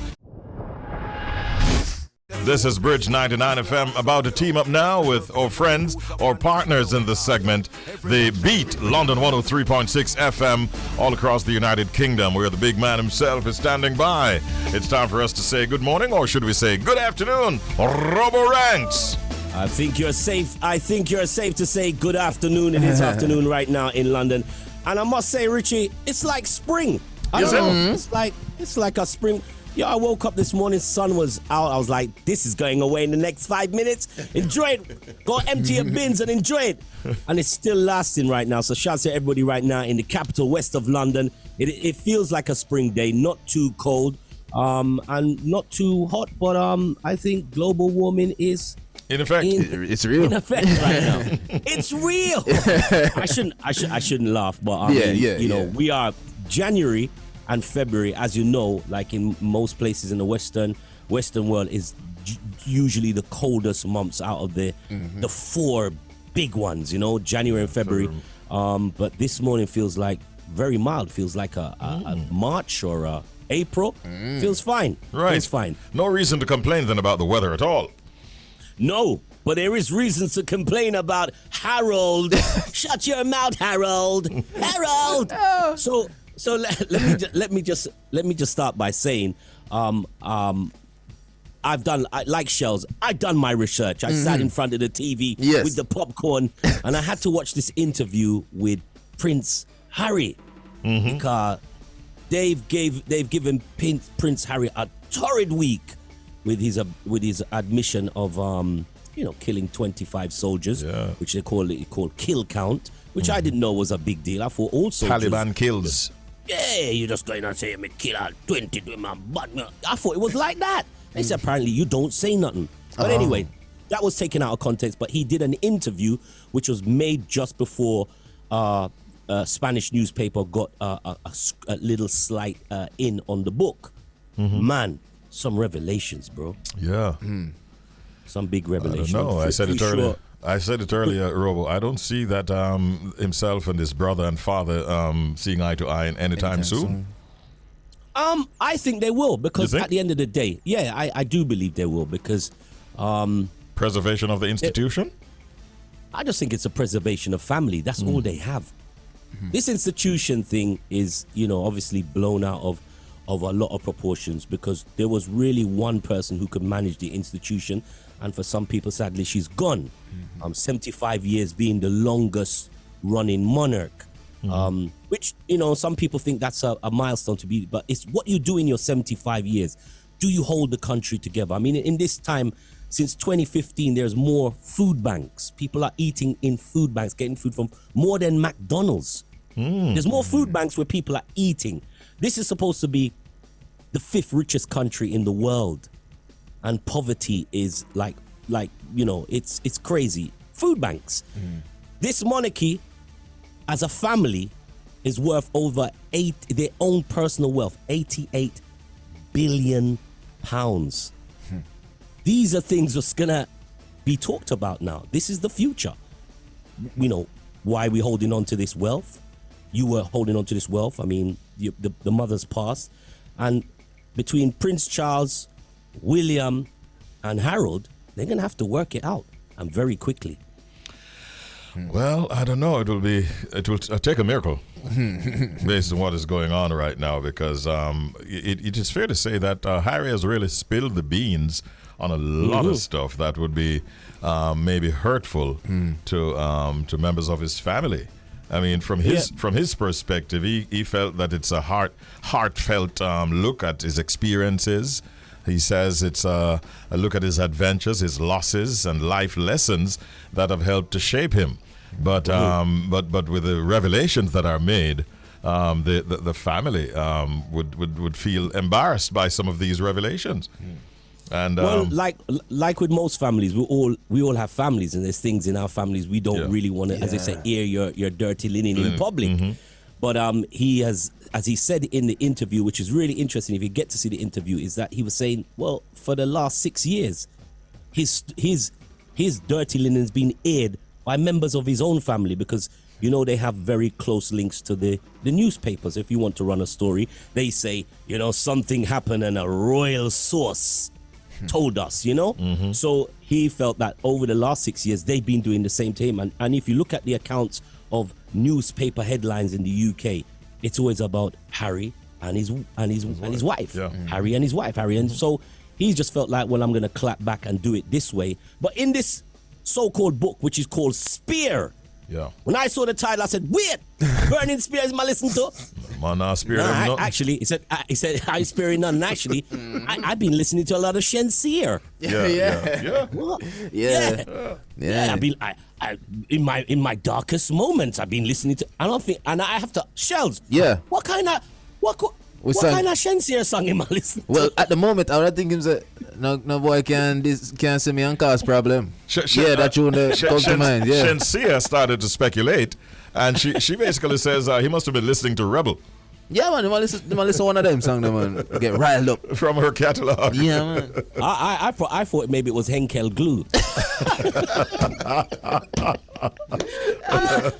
[SPEAKER 1] This is Bridge 99 FM, about to team up now with our friends or partners in this segment. The Beat, London 103.6 FM, all across the United Kingdom, where the big man himself is standing by. It's time for us to say good morning, or should we say good afternoon, Robo Ranks.
[SPEAKER 9] I think you're safe to say good afternoon. It is afternoon right now in London. And I must say, Richie, it's like spring. I don't know. It's like a spring. Yeah, I woke up this morning, sun was out. I was like, this is going away in the next 5 minutes. Enjoy it. Go empty your bins and enjoy it. And it's still lasting right now. So shout out to everybody right now in the capital west of London. It feels like a spring day, not too cold. and not too hot, but I think global warming is
[SPEAKER 1] in effect.
[SPEAKER 2] It's real.
[SPEAKER 9] In effect right now. It's real. I shouldn't laugh, but I mean, you know, we are January and February, as you know, like in most places in the Western world, is usually the coldest months out of the four big ones, you know, January and February. But this morning feels like very mild, feels like a March or a April. Feels fine.
[SPEAKER 1] Right.
[SPEAKER 9] Feels fine.
[SPEAKER 1] No reason to complain then about the weather at all.
[SPEAKER 9] No, but there is reasons to complain about Harold. Shut your mouth, Harold. Harold. So let me just start by saying, I've done, like Shelz, I've done my research. I sat in front of the TV with the popcorn, and I had to watch this interview with Prince Harry because they've given Prince Harry a torrid week with his admission of killing 25 soldiers, which they call kill count, which I didn't know was a big deal. I thought all soldiers,
[SPEAKER 1] Taliban kills.
[SPEAKER 9] Yeah, you just going and say me kill 20 to my butt. I thought it was like that. They said apparently you don't say nothing. But anyway, that was taken out of context. But he did an interview which was made just before a Spanish newspaper got a little slight in on the book. Man, some revelations, bro.
[SPEAKER 1] Yeah.
[SPEAKER 9] Some big revelations.
[SPEAKER 1] No, I said it earlier. I said it earlier, Robo. I don't see that himself and his brother and father seeing eye to eye anytime soon.
[SPEAKER 9] I think they will, because at the end of the day, I do believe they will, because
[SPEAKER 1] preservation of the institution.
[SPEAKER 9] I just think it's a preservation of family. That's all they have. This institution thing is, obviously blown out of a lot of proportions, because there was really one person who could manage the institution, and for some people, sadly, she's gone. 75 years being the longest running monarch. Which, some people think that's a milestone to be, but it's what you do in your 75 years. Do you hold the country together? I mean, in this time, since 2015, there's more food banks. People are eating in food banks, getting food from more than McDonald's. There's more food banks where people are eating. This is supposed to be the 5th richest country in the world. And poverty is it's crazy. Food banks. This monarchy, as a family, is worth over their own personal wealth, 88 billion pounds. These are things that's gonna be talked about now. This is the future. Why are we holding on to this wealth? You were holding on to this wealth. I mean, the mother's passed, and between Prince Charles, William, and Harold, they're gonna have to work it out, and very quickly.
[SPEAKER 1] Well, I don't know. It will take a miracle based on what is going on right now, because it is fair to say that Harry has really spilled the beans on a lot of stuff that would be maybe hurtful to members of his family. I mean, from his perspective, he felt that it's a heartfelt look at his experiences. He says it's a look at his adventures, his losses, and life lessons that have helped to shape him. But with the revelations that are made, the family would feel embarrassed by some of these revelations. And
[SPEAKER 9] like with most families, we all have families, and there's things in our families we don't really want to, as they say, air your dirty linen in public. But he has, as he said in the interview, which is really interesting if you get to see the interview, is that he was saying, well, for the last 6 years, his dirty linen's been aired by members of his own family, because they have very close links to the newspapers. If you want to run a story, they say, something happened and a royal source told us, So he felt that over the last 6 years, they've been doing the same to him. And if you look at the accounts of newspaper headlines in the UK, it's always about Harry and his wife. Harry and his wife. And so he's just felt like, well, I'm going to clap back and do it this way. But in this so-called book, which is called Spear, when I saw the title, I said, wait, Burning Spear is my listen to.
[SPEAKER 1] Spear.
[SPEAKER 9] Actually, he said, I'm spearing none. Actually, I've been listening to a lot of Shenseer. In my darkest moments, I've been listening to. I don't think, and I have to Shelz.
[SPEAKER 2] Yeah.
[SPEAKER 9] What What kind of Shenseea song am I listening to?
[SPEAKER 2] Well, at the moment, I don't think him say, no boy can see me and cause problem. That you come to mind. Yeah.
[SPEAKER 1] Shenseea started to speculate, and she basically says he must have been listening to Rebel.
[SPEAKER 2] Yeah, man, you want to listen one of them songs, man. Get riled up.
[SPEAKER 1] From her catalog.
[SPEAKER 2] Yeah, man.
[SPEAKER 9] I thought maybe it was Henkel Glue.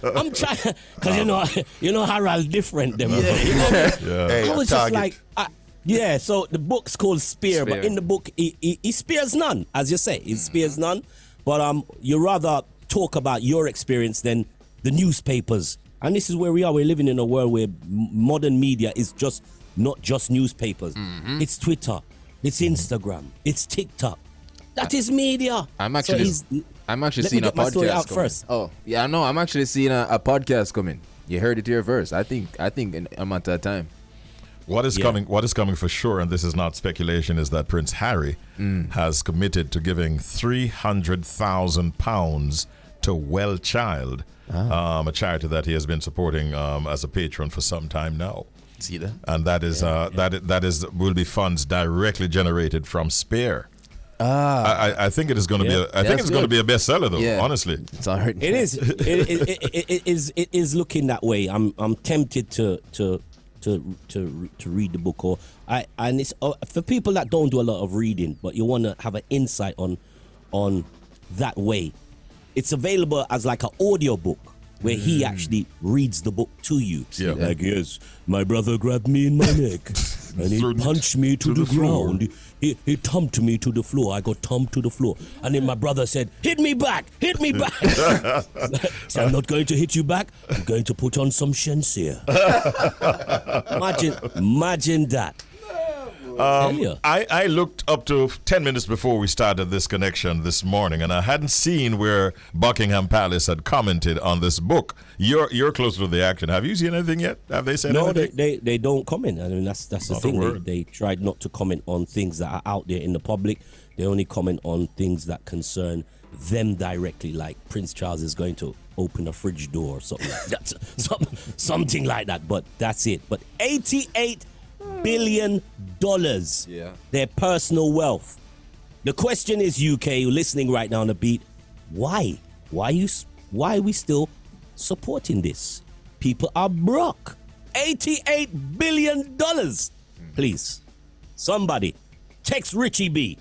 [SPEAKER 9] I'm trying, because you know Harold different them.
[SPEAKER 3] Hey,
[SPEAKER 9] I was just like, so the book's called Spear, but in the book, he spares none, as you say. He spares none, but you rather talk about your experience than the newspapers. And this is where we are. We're living in a world where modern media is just not just newspapers. Mm-hmm. It's Twitter, it's Instagram, it's TikTok. That is media.
[SPEAKER 2] I'm actually seeing a podcast out first. Oh, yeah, I know. I'm actually seeing a podcast coming. You heard it here first. I think in a matter of time.
[SPEAKER 1] What is coming for sure, and this is not speculation, is that Prince Harry has committed to giving £300,000 to Well Child. A charity that he has been supporting as a patron for some time now.
[SPEAKER 2] See that?
[SPEAKER 1] And that is will be funds directly generated from Spare. I think it is going to be. I think it's going to be a bestseller, though. Yeah. Honestly,
[SPEAKER 2] it's all right.
[SPEAKER 9] It is. It is looking that way. I'm tempted to read the book, and it's for people that don't do a lot of reading, but you want to have an insight on that way. It's available as like an audio book where he actually reads the book to you.
[SPEAKER 1] Yeah.
[SPEAKER 9] Like, yes, my brother grabbed me in my neck and he punched me to the ground. He thumped me to the floor. I got thumped to the floor. And then my brother said, hit me back. So I'm not going to hit you back. I'm going to put on some Shenseea. Imagine that.
[SPEAKER 1] I looked up to 10 minutes before we started this connection this morning, and I hadn't seen where Buckingham Palace had commented on this book. You're closer to the action. Have you seen anything yet? Have they said anything?
[SPEAKER 9] No, they don't comment. I mean, that's the thing. They tried not to comment on things that are out there in the public. They only comment on things that concern them directly, like Prince Charles is going to open a fridge door or something like that. Something like that, but that's it. But $88 billion, their personal wealth. The question is, UK, you're listening right now on the beat, why are we still supporting this? People are broke. $88 billion. Please, somebody text Richie B.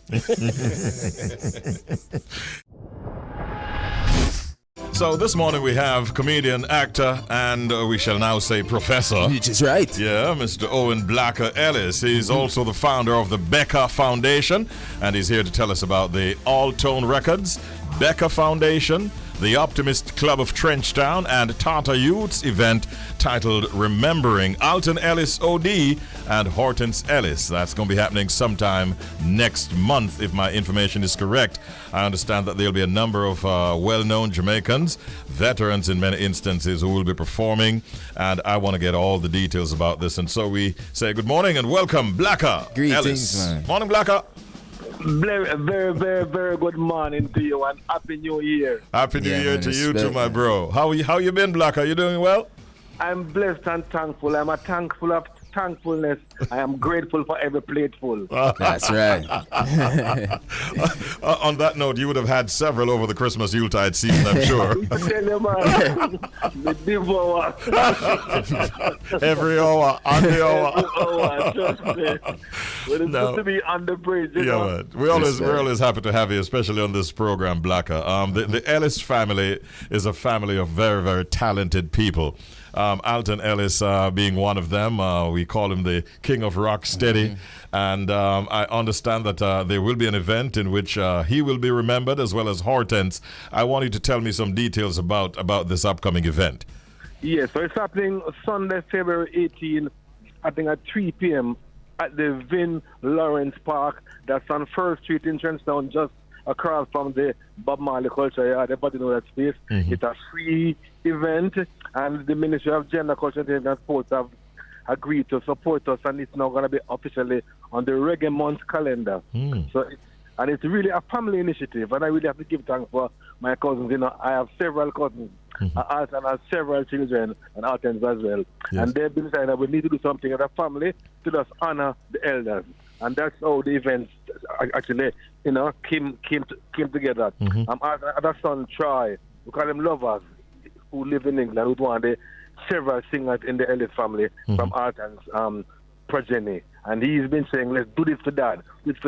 [SPEAKER 1] So this morning we have comedian, actor, and we shall now say professor.
[SPEAKER 2] Which is right.
[SPEAKER 1] Yeah, Mr. Owen Blakka Ellis. He's also the founder of the BECCA Foundation, and he's here to tell us about the Allton Records, BECCA Foundation, the Optimist Club of Trenchtown, and Tata Youth's event titled Remembering Allton Ellis O.D and Hortense Ellis. That's going to be happening sometime next month, if my information is correct. I understand that there'll be a number of well-known Jamaicans, veterans in many instances, who will be performing, and I want to get all the details about this. And so we say good morning and welcome, Blakka Ellis.
[SPEAKER 2] Man.
[SPEAKER 1] Morning, Blakka.
[SPEAKER 6] Very, very good morning to you and Happy New Year.
[SPEAKER 1] Happy New Year to you too, my bro. How you been, Blakka? You doing well?
[SPEAKER 6] I'm blessed and thankful. I'm a thankful of thankfulness. I am grateful for every plateful.
[SPEAKER 2] That's right.
[SPEAKER 1] On that note, you would have had several over the Christmas Yuletide season, I'm sure.
[SPEAKER 6] I tell you, man, the devour.
[SPEAKER 1] Every hour, on the hour.
[SPEAKER 6] Every hour, trust me. But it's good to be on the bridge, you know.
[SPEAKER 1] Man. We're always happy to have you, especially on this program, Blakka. The Ellis family is a family of very, very talented people. Allton Ellis being one of them. We call him the King of Rock Steady. And I understand that there will be an event in which he will be remembered, as well as Hortense. I want you to tell me some details about this upcoming event.
[SPEAKER 6] Yes, so it's happening Sunday, February 18th, I think at 3 p.m. at the Vin Lawrence Park. That's on 1st Street in Trenchtown, just across from the Bob Marley Culture Yard. Everybody know that space. It's a free event, and the Ministry of Gender, Culture, Entertainment and Sports have agreed to support us, and it's now going to be officially on the Reggae Month calendar. So it's really a family initiative, and I really have to give thanks for my cousins. You know, I have several cousins, Allton has several children and Hortense as well.
[SPEAKER 1] Yes.
[SPEAKER 6] And they've decided that we need to do something as a family to just honor the elders. And that's how the events actually, came together. Our son Troy, we call him Lovers, who live in England, who's one of the several singers in the Ellis family from Art's progeny. And he's been saying, let's do this for that, So it's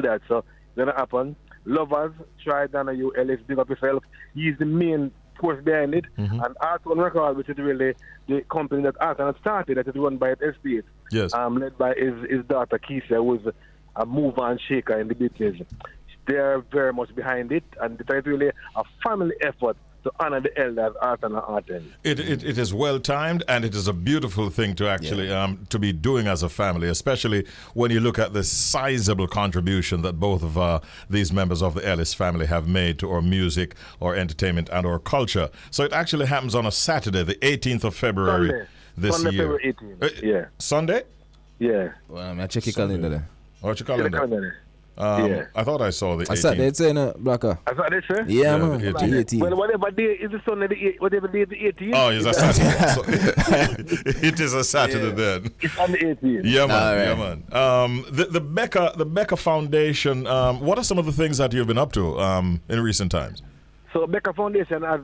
[SPEAKER 6] going to happen. Lovers, Troy, Donahue, Ellis, big up yourself. He's the main force behind it. And Art's Record, which is really the company that Arton started, that is run by his estate.
[SPEAKER 1] Yes.
[SPEAKER 6] Led by his daughter Keisha, who is a mover and shaker in the business. They're very much behind it, and it's really a family effort to honor the elders, Allton and Hortense.
[SPEAKER 1] It is well timed, and it is a beautiful thing to actually to be doing as a family, especially when you look at the sizable contribution that both of these members of the Ellis family have made to our music, our entertainment, and our culture. So it actually happens on a Saturday, the 18th of February
[SPEAKER 6] Sunday,
[SPEAKER 1] year.
[SPEAKER 6] February 18th. Yeah.
[SPEAKER 1] Sunday?
[SPEAKER 6] Yeah.
[SPEAKER 2] Well, I check your calendar there.
[SPEAKER 1] What's your calendar? I thought I saw the 18th.
[SPEAKER 2] I saw it's in Blakka.
[SPEAKER 6] I saw this, sir?
[SPEAKER 2] Yeah, man.
[SPEAKER 1] the
[SPEAKER 2] 18th.
[SPEAKER 6] Well, whatever day is the Sunday, whatever day is the 18th.
[SPEAKER 1] Oh, it's a Saturday. It is a Saturday then.
[SPEAKER 6] It's on the 18th.
[SPEAKER 1] Yeah, man.
[SPEAKER 2] All right.
[SPEAKER 1] Yeah, man. The BECCA Foundation. What are some of the things that you've been up to in recent times?
[SPEAKER 6] So BECCA Foundation has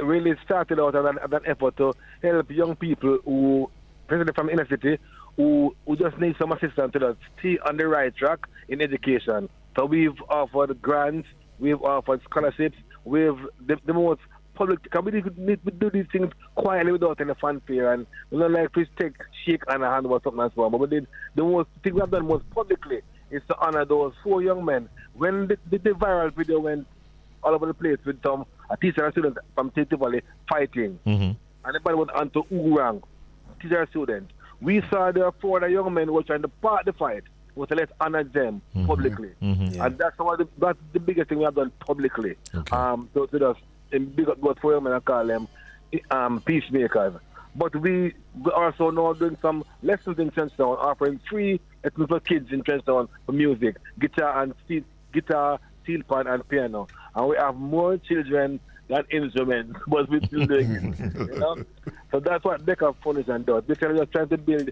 [SPEAKER 6] really started out as an effort to help young people who, especially from inner city, who just need some assistance to stay on the right track in education. So we've offered grants, we've offered scholarships, we've the most public, because we do these things quietly without any fanfare, and we don't like to shake on a hand or something and so on. But we did the most thing we have done most publicly is to honor those 4 young men. When the viral video went all over the place with some teacher and student from Tate Valley fighting, and everybody went on to Urang, teacher and student. We saw there 4 other young men who were trying to part the fight, was to let's honor them publicly. And that's the biggest thing we have done publicly. So just big up those 4 young men and call them peacemakers. But we also now doing some lessons in Trenchtown, offering free lessons for kids in Trenchtown for music, guitar, steel pan, and piano. And we have more children than instruments, but we're still doing it. So that's what BECCA Foundation does. They're just trying to build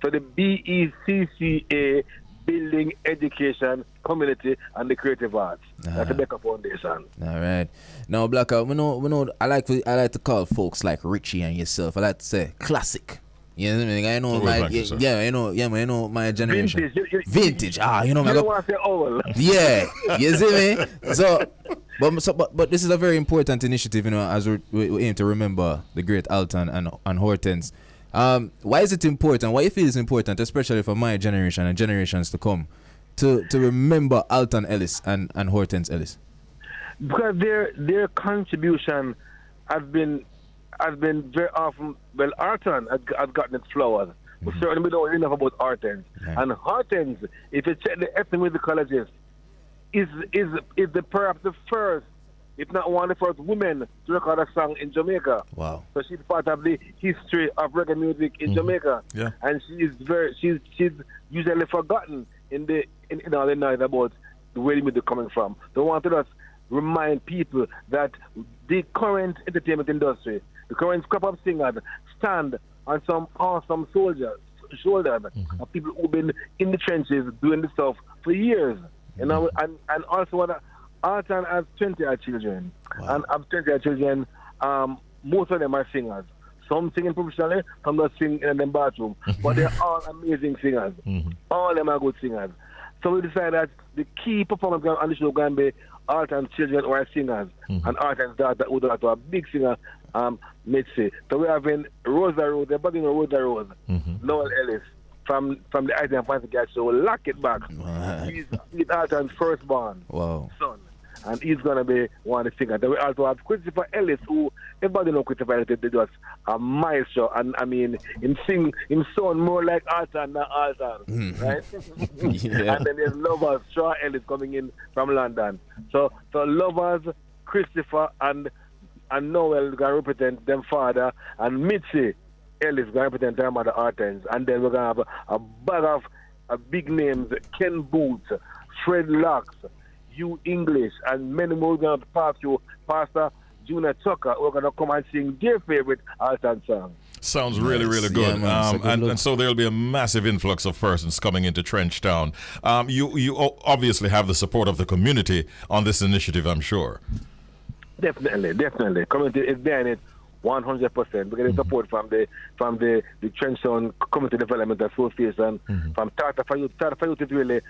[SPEAKER 6] for the BECCA, Building Education, Community, and the Creative Arts. That's the BECCA Foundation.
[SPEAKER 2] All right. Now, Blakka, we know. I like to call folks like Richie and yourself. I like to say classic. You know what I mean? I know, I know my generation. Vintage.
[SPEAKER 6] You don't want to say old.
[SPEAKER 2] Yeah, you see me? So, but this is a very important initiative, as we aim to remember the great Allton and Hortense. Why is it important? Why you feel it's important, especially for my generation and generations to come, to remember Allton Ellis and Hortense Ellis?
[SPEAKER 6] Because their contribution has been very often. Well, Allton has gotten its flowers. We certainly don't know enough about Hortense. And Hortense, if you check the ethnic colleges, is perhaps the first, if not one of the first women to record a song in Jamaica.
[SPEAKER 2] Wow!
[SPEAKER 6] So she's part of the history of reggae music in Jamaica.
[SPEAKER 1] Yeah.
[SPEAKER 6] And she's usually forgotten in all the noise about the way the music coming from. They want to just remind people that the current entertainment industry, the current crop of singers, stand on some awesome shoulders of people who've been in the trenches doing this stuff for years. And also Allton has 20 children. Wow. And of 20 children, most of them are singers. Some singing professionally, some just sing in the bathroom. But they're all amazing singers. All of them are good singers. So we decided that the key performance on the show going to be Allton's children who are singers, and Allton's daughter who is a big singer, Mitzi. So we're having Rosa Rose, they're buzzing Rosa Rose, Noel Ellis, from the Item Fancy Cat show. Lock it back. He's Allton's firstborn son. And he's going to be one of the singers. Then we also have Christopher Ellis, who everybody knows Christopher Ellis. They do a maestro. And I mean, him sound more like Allton than Allton. Right? And then there's Lovers, Shaw Ellis coming in from London. So Lovers, Christopher, and Noel going to represent them father. And Mitzi Ellis going to represent their mother, Hortense. And then we're going to have a bag of big names: Ken Booth, Fred Locks, Hugh English, and many more going to pass through. Pastor
[SPEAKER 10] Junior Tucker who are going to come and sing their favorite Allton song.
[SPEAKER 1] Sounds really, really good.
[SPEAKER 2] Yeah, man,
[SPEAKER 1] and so there'll be a massive influx of persons coming into Trenchtown. You obviously have the support of the community on this initiative, I'm sure.
[SPEAKER 10] Definitely. Community is behind it 100%. We're getting support from the Trenchtown Community Development Association, from Tata for Youth. Tata for Youth is really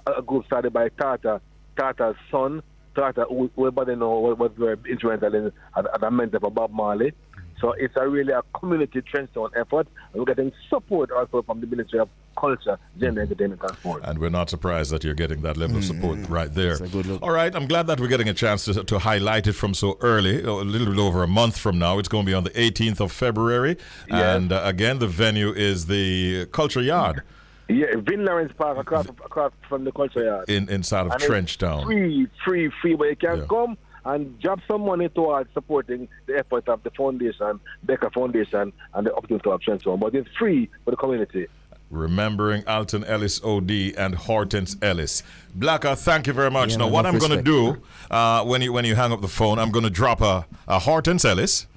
[SPEAKER 10] a group started by Tata's son. Tata, who everybody know was very instrumental in at the mentor for Bob Marley. So it's really a community Trenchtown effort. And we're getting support also from the Ministry of Culture, Gender, Entertainment and Sport.
[SPEAKER 1] And we're not surprised that you're getting that level of support right there.
[SPEAKER 2] That's a good look.
[SPEAKER 1] All right, I'm glad that we're getting a chance to highlight it from so early, a little bit over a month from now. It's going to be on the 18th of February.
[SPEAKER 10] Yes.
[SPEAKER 1] And again, the venue is the Culture Yard.
[SPEAKER 10] Yeah, Vin Lawrence Park across from the Culture Yard.
[SPEAKER 1] Inside of Trenchtown.
[SPEAKER 10] Free, but you can come and drop some money towards supporting the effort of the foundation, BECCA Foundation, and the Opportunity of Trenchtown. But it's free for the community.
[SPEAKER 1] Remembering Alton, Ellis O.D. and Hortense Ellis. Blakka, thank you very much.
[SPEAKER 2] Yeah,
[SPEAKER 1] now,
[SPEAKER 2] man,
[SPEAKER 1] what
[SPEAKER 2] enough
[SPEAKER 1] I'm going to
[SPEAKER 2] respect.
[SPEAKER 1] do when you hang up the phone, I'm going to drop a Hortense Ellis.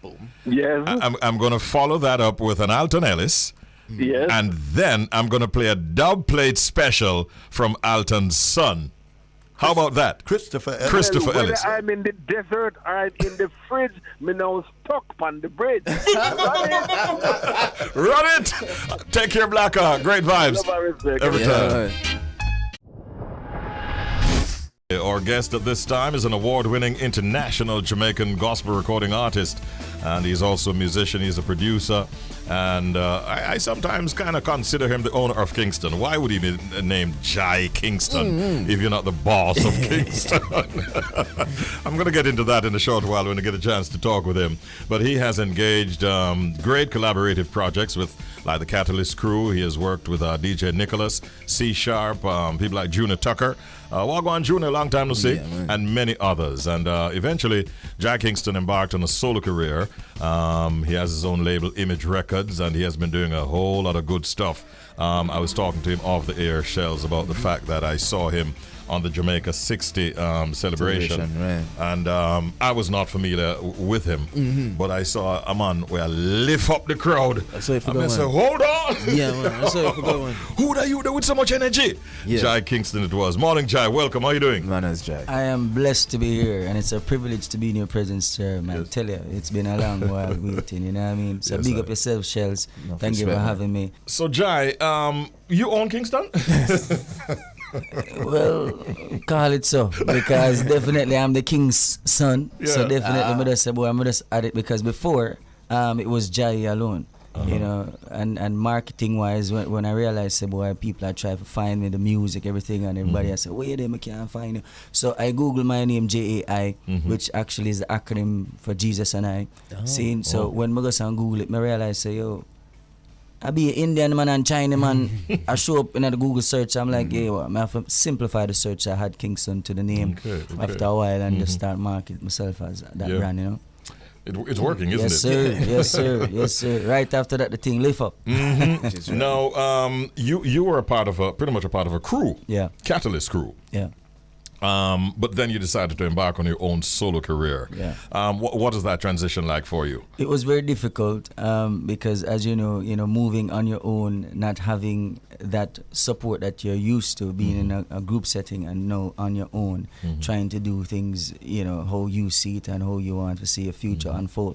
[SPEAKER 10] Yes.
[SPEAKER 1] I'm going to follow that up with an Alton Ellis.
[SPEAKER 10] Yes.
[SPEAKER 1] And then I'm going to play a dub plate special from Alton's son. How about that?
[SPEAKER 3] Christopher Ellis.
[SPEAKER 1] Christopher
[SPEAKER 10] Whether
[SPEAKER 1] Ellis.
[SPEAKER 10] I'm in the desert or I'm in the fridge, me now stuck on the bridge.
[SPEAKER 1] Run it! Take care, Blakka. Great vibes.
[SPEAKER 10] Love and respect.
[SPEAKER 1] Every time.
[SPEAKER 2] Yeah.
[SPEAKER 1] Our guest at this time is an award-winning international Jamaican gospel recording artist, and he's also a musician. He's a producer, and I sometimes kind of consider him the owner of Kingston. Why would he be named Jai Kingston if you're not the boss of Kingston? I'm going to get into that in a short while when I get a chance to talk with him. But he has engaged great collaborative projects with like the Catalyst crew. He has worked with DJ Nicholas, C Sharp, people like Junior Tucker, Wagwan Junior, long time no see, and many others. And eventually, Jai Kingston embarked on a solo career. He has his own label, Image Records, and he has been doing a whole lot of good stuff. I was talking to him off the air, Shelz, about the fact that I saw him on the Jamaica 60 celebration.
[SPEAKER 2] Right.
[SPEAKER 1] And I was not familiar with him, but I saw a man where I lift up the crowd.
[SPEAKER 2] I saw it for
[SPEAKER 1] I said, hold on.
[SPEAKER 2] Yeah, man. I saw it for good one.
[SPEAKER 1] Who are you there with so much energy?
[SPEAKER 2] Yeah.
[SPEAKER 1] Jai Kingston it was. Morning, Jai. Welcome. How are you doing?
[SPEAKER 2] Man, that's Jai.
[SPEAKER 11] I am blessed to be here, and it's a privilege to be in your presence, sir. Man,
[SPEAKER 1] Yes.
[SPEAKER 11] tell you, it's been a long while waiting, you know what I mean? So
[SPEAKER 1] Yes,
[SPEAKER 11] big
[SPEAKER 1] sir.
[SPEAKER 11] up yourself, Shelz.
[SPEAKER 2] No,
[SPEAKER 11] Thank you for
[SPEAKER 2] respect, man.
[SPEAKER 11] having me.
[SPEAKER 1] So, Jai, you own Kingston?
[SPEAKER 11] Well, call it so, because definitely I'm the king's son. So
[SPEAKER 1] Yeah.
[SPEAKER 11] definitely, me just say, boy, I'm just add it, because before, it was Jai alone. You know, and marketing wise, when I realized, say, boy, people are trying to find me, the music, everything, and everybody, I said, where them, I can't find you. So I Googled my name, JAI, which actually is the acronym for Jesus and I. See, so when I go and Google it, I realized, say, yo, I be an Indian man and China man. I show up in the Google search. I'm like, yeah, well, I have to simplify the search. I had Kingston to the name after a while and just start marketing myself as that brand, you know.
[SPEAKER 1] It's working, isn't
[SPEAKER 11] Yes,
[SPEAKER 1] it?
[SPEAKER 11] sir. Yes, sir. Yes, sir. Right after that, the thing lift up.
[SPEAKER 1] Now, you were pretty much a part of a crew.
[SPEAKER 11] Yeah.
[SPEAKER 1] Catalyst crew.
[SPEAKER 11] Yeah.
[SPEAKER 1] But then you decided to embark on your own solo career.
[SPEAKER 11] Yeah.
[SPEAKER 1] What is that transition like for you?
[SPEAKER 11] It was very difficult because, as you know, moving on your own, not having that support that you're used to, being in a group setting and now on your own, trying to do things, how you see it and how you want to see a future unfold.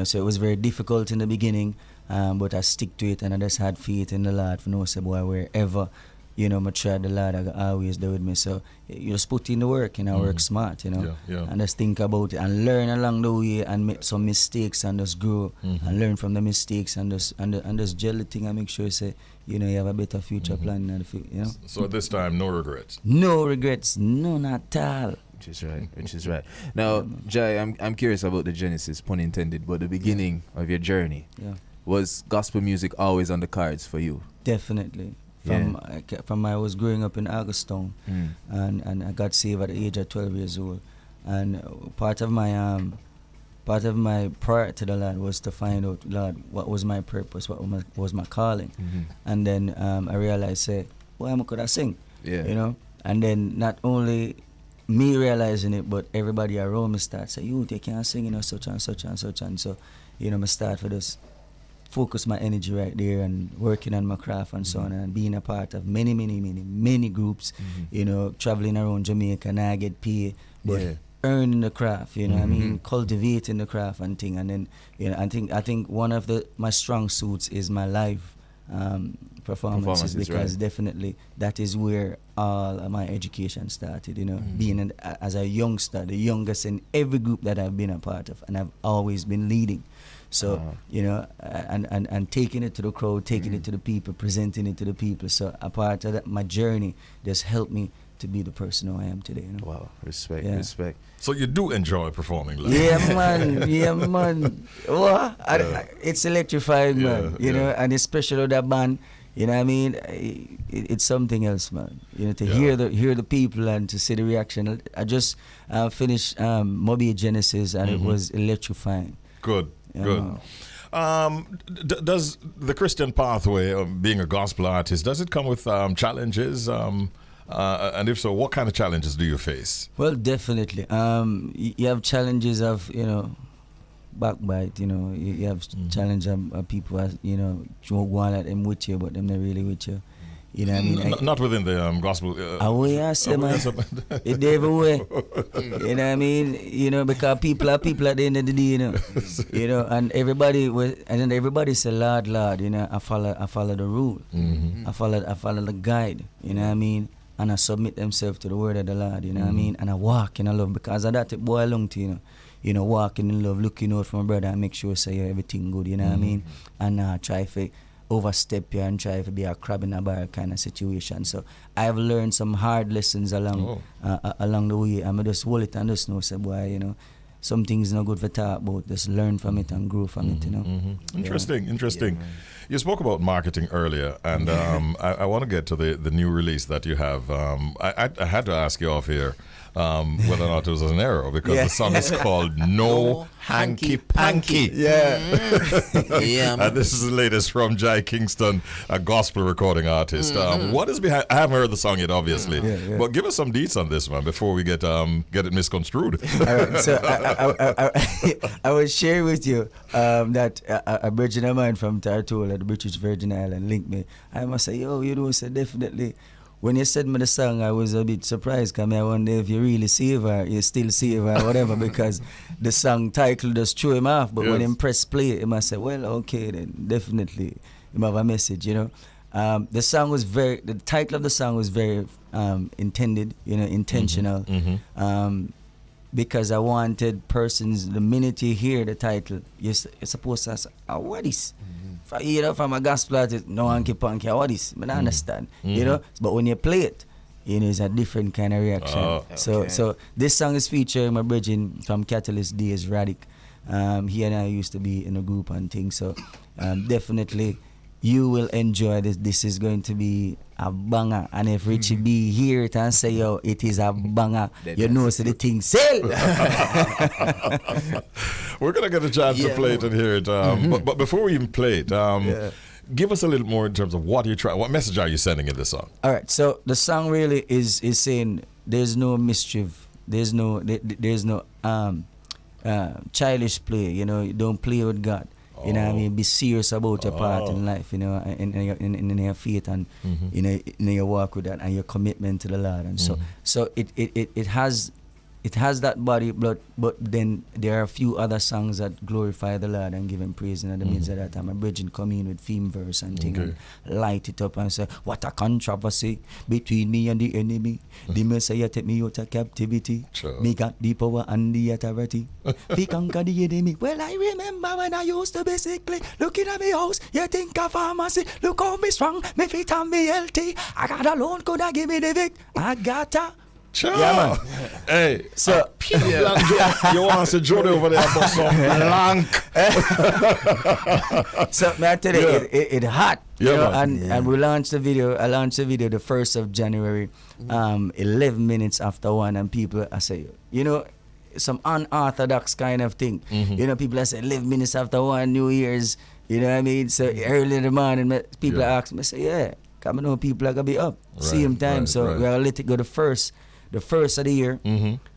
[SPEAKER 11] So it was very difficult in the beginning, but I stick to it and I just had faith in the Lord for no say, boy, wherever. I try the Lord, I always do with me. So you just put in the work, work smart,
[SPEAKER 1] Yeah.
[SPEAKER 11] and just think about it and learn along the way and make some mistakes and just grow and learn from the mistakes and just gel the thing and make sure you have a better future plan in the future,
[SPEAKER 1] So at this time, no regrets?
[SPEAKER 11] No regrets, none at all.
[SPEAKER 2] Which is right. Now, Jai, I'm curious about the genesis, pun intended, but the beginning of your journey.
[SPEAKER 11] Yeah.
[SPEAKER 2] Was gospel music always on the cards for you?
[SPEAKER 11] Definitely. From I was growing up in Augustown, and I got saved at the age of 12 years old, and part of my prayer to the Lord was to find out, Lord, what was my purpose, what was my calling, and then I realized, say, boy, I could sing, and then not only me realizing it, but everybody around me start say, you can't sing, you know, such and such and such. And so, you know, I start for this, focus my energy right there and working on my craft and so on, and being a part of many groups, you know, traveling around Jamaica and I get paid, but earning the craft, you know what I mean, cultivating the craft and thing. And then, you know, I think one of my strong suits is my live performances, because definitely that is where all of my education started, you know, being as a youngster, the youngest in every group that I've been a part of, and I've always been leading. So, you know, and taking it to the crowd, taking it to the people, presenting it to the people. So a part of that, my journey just helped me to be the person who I am today, you know.
[SPEAKER 2] Wow, respect.
[SPEAKER 1] So you do enjoy performing live?
[SPEAKER 11] Yeah, man. What? It's electrifying, man. You know, and especially that band, you know what I mean? It's something else, man. You know, to hear the people and to see the reaction. I just finished Moby Genesis, and it was electrifying.
[SPEAKER 1] Good. Does the Christian pathway of being a gospel artist, does it come with challenges? And if so, what kind of challenges do you face?
[SPEAKER 11] Well, definitely. You have challenges of, you know, backbite, you know. You have challenge of people, you know, you want at them with you, but them not really with you. You know what I mean?
[SPEAKER 1] Not within the gospel.
[SPEAKER 11] I say, man. It's everywhere. You know what I mean? You know, because people are people at the end of the day, you know. You know, and then everybody say, Lord, you know, I follow the rule. I follow the guide, you know what I mean? And I submit themselves to the word of the Lord, you know what I mean? And I walk in love, because of that it boil along to, you know, walking in love, looking out for my brother and make sure say everything good, you know what I mean? And try to overstep you and try to be a crab in a barrel kind of situation. So I've learned some hard lessons along the way. I'm just hold it and just know, say, boy, you know, some things not good for talk about. Just learn from it and grow from it, you know.
[SPEAKER 1] Interesting. Yeah, you spoke about marketing earlier, and I want to get to the new release that you have. I had to ask you off here whether or not it was an error, because the song is called No Hanky Panky. And this is the latest from Jai Kingston, a gospel recording artist. What is behind? I haven't heard the song yet, obviously, but give us some deets on this one before we get it misconstrued.
[SPEAKER 11] All right, so I will share with you that a virgin of mine from Tartola, the British Virgin Island, linked me. I must say, yo, you know, so definitely. When you said me the song, I was a bit surprised, because I wonder if you really save her, you still save her, or whatever, because the song title just threw him off. But when he press play, he must say, well, okay, then definitely he have a message, you know. The title of the song was very intended, you know, intentional, because I wanted persons, the minute you hear the title, you're supposed to say, what is? You know, from a gospel artist, no hanky panky, what is? I understand, you know. But when you play it, you know, it's a different kind of reaction. So this song is featuring my brethren from Catalyst days, Radic. He and I used to be in a group and things. So definitely you will enjoy this. This is going to be a banger. And if Richie B hear it and say, yo, it is a banger, you know, so the thing sell.
[SPEAKER 1] We're going to get a chance to play it and hear it. But before we even play it, give us a little more in terms of what message are you sending in this song?
[SPEAKER 11] All right, so the song really is saying there's no mischief. There's no childish play. You know, you don't play with God. You know what I mean? Be serious about your part in life, you know, in your faith and in your walk with that and your commitment to the Lord. And so it has that body, but then there are a few other songs that glorify the Lord and give him praise. And in the midst of that, I'm a bridging come in with theme verse and thing and light it up and say, what a controversy between me and the enemy. The Messiah take me out of captivity. Me got the power and the authority. We conquer the enemy. Well, I remember when I used to basically looking at me house, you think of pharmacy. Look how me strong, me fit and me healthy. I got alone, could I give me the vic? I got a
[SPEAKER 1] Sure.
[SPEAKER 11] Yeah, man.
[SPEAKER 1] Hey,
[SPEAKER 11] so
[SPEAKER 1] you want to Jody over there about some blank.
[SPEAKER 11] So man, I tell you, it hot.
[SPEAKER 1] Yeah,
[SPEAKER 11] you know,
[SPEAKER 1] man.
[SPEAKER 11] and we launched the video. I launched the video the 1st of January, 11 minutes after 1, and people, I say, you know, some unorthodox kind of thing. You know, people I say 11 minutes after 1, New Year's. You know what I mean? So early in the morning, people ask me, I say, yeah, come on, people are gonna be up same time. So we're gonna let it go the the first of the year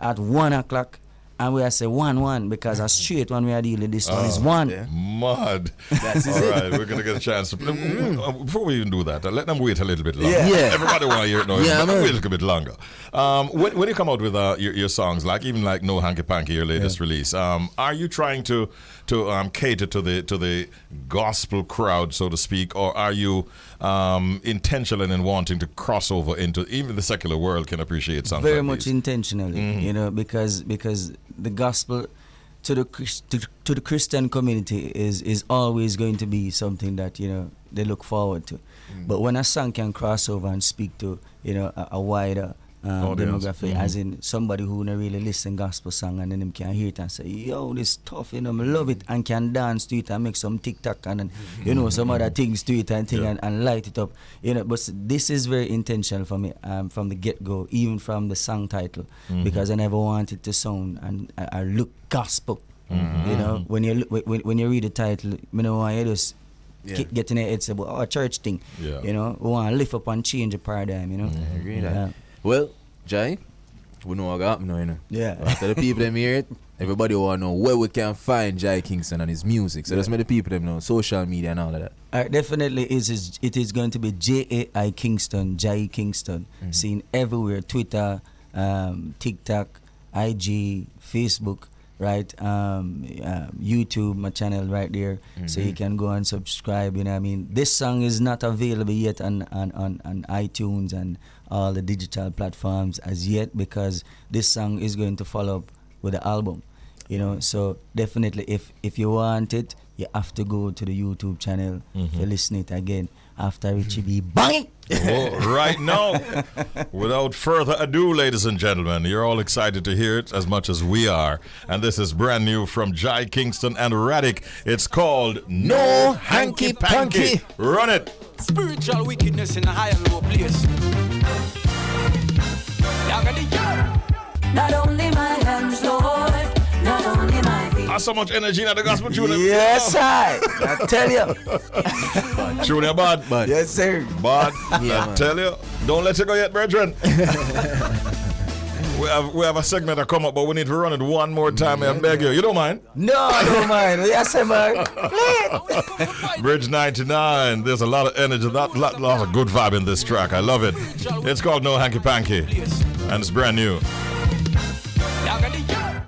[SPEAKER 11] at 1 o'clock. And we are say 1-1 because a straight one we are dealing this one is 1.
[SPEAKER 1] Yeah. Mud.
[SPEAKER 2] That's
[SPEAKER 1] all right, we're going to get a chance to play. Before we even do that, let them wait a little bit longer.
[SPEAKER 2] Yeah.
[SPEAKER 1] Everybody want to hear it now.
[SPEAKER 2] Yeah,
[SPEAKER 1] wait a little bit longer. When you come out with your songs, like even like No Hanky Panky, your latest release, are you trying to cater to the gospel crowd, so to speak, or are you intentional in wanting to cross over into even the secular world can appreciate something?
[SPEAKER 11] Very
[SPEAKER 1] like
[SPEAKER 11] much
[SPEAKER 1] these?
[SPEAKER 11] intentionally, you know, because the gospel to the Christian community is always going to be something that, you know, they look forward to. But when a song can cross over and speak to, you know, a wider demographic, as in somebody who don't really listen gospel song and then them can hear it and say, yo, this tough, you know, I love it, and can dance to it and make some TikTok and then, you know, some other things to it and and light it up, you know. But this is very intentional for me from the get-go, even from the song title, because I never wanted to sound and I look gospel. You know, when you read the title, you know, I just get in the head say about a church thing. You know, we want to lift up and change the paradigm, you know.
[SPEAKER 2] I agree that. Well, Jai, we know what got happening now, you know.
[SPEAKER 11] Yeah.
[SPEAKER 2] After the people them hear it, everybody want to know where we can find Jai Kingston and his music. So let's make the people them know, social media and all of that.
[SPEAKER 11] Definitely it is going to be Jai Kingston, Jai Kingston, seen everywhere, Twitter, TikTok, IG, Facebook, right? YouTube, my channel right there, so you can go and subscribe. You know what I mean? This song is not available yet on iTunes and all the digital platforms as yet, because this song is going to follow up with the album. You know, so definitely if you want it, you have to go to the YouTube channel to listen it again after Richie B bang.
[SPEAKER 1] Right now, without further ado, ladies and gentlemen, you're all excited to hear it as much as we are, and this is brand new from Jai Kingston and Radic. It's called No Hanky Panky. Run it.
[SPEAKER 12] Spiritual wickedness in a high and low place. Not only my hands, Lord, not only my feet.
[SPEAKER 1] So much energy in the gospel tune.
[SPEAKER 11] Yes, I tell you.
[SPEAKER 1] Tune you bad.
[SPEAKER 11] Yes, sir.
[SPEAKER 1] Bad.
[SPEAKER 2] Yeah,
[SPEAKER 1] I tell you. Don't let it go yet, brethren. We have a segment that come up, but we need to run it one more time. I beg you. You don't mind?
[SPEAKER 11] No, I don't mind. Yes, sir, man.
[SPEAKER 1] Bridge 99. There's a lot of energy, lot of good vibe in this track. I love it. It's called No Hanky Panky, and it's brand new.
[SPEAKER 12] Y'all got the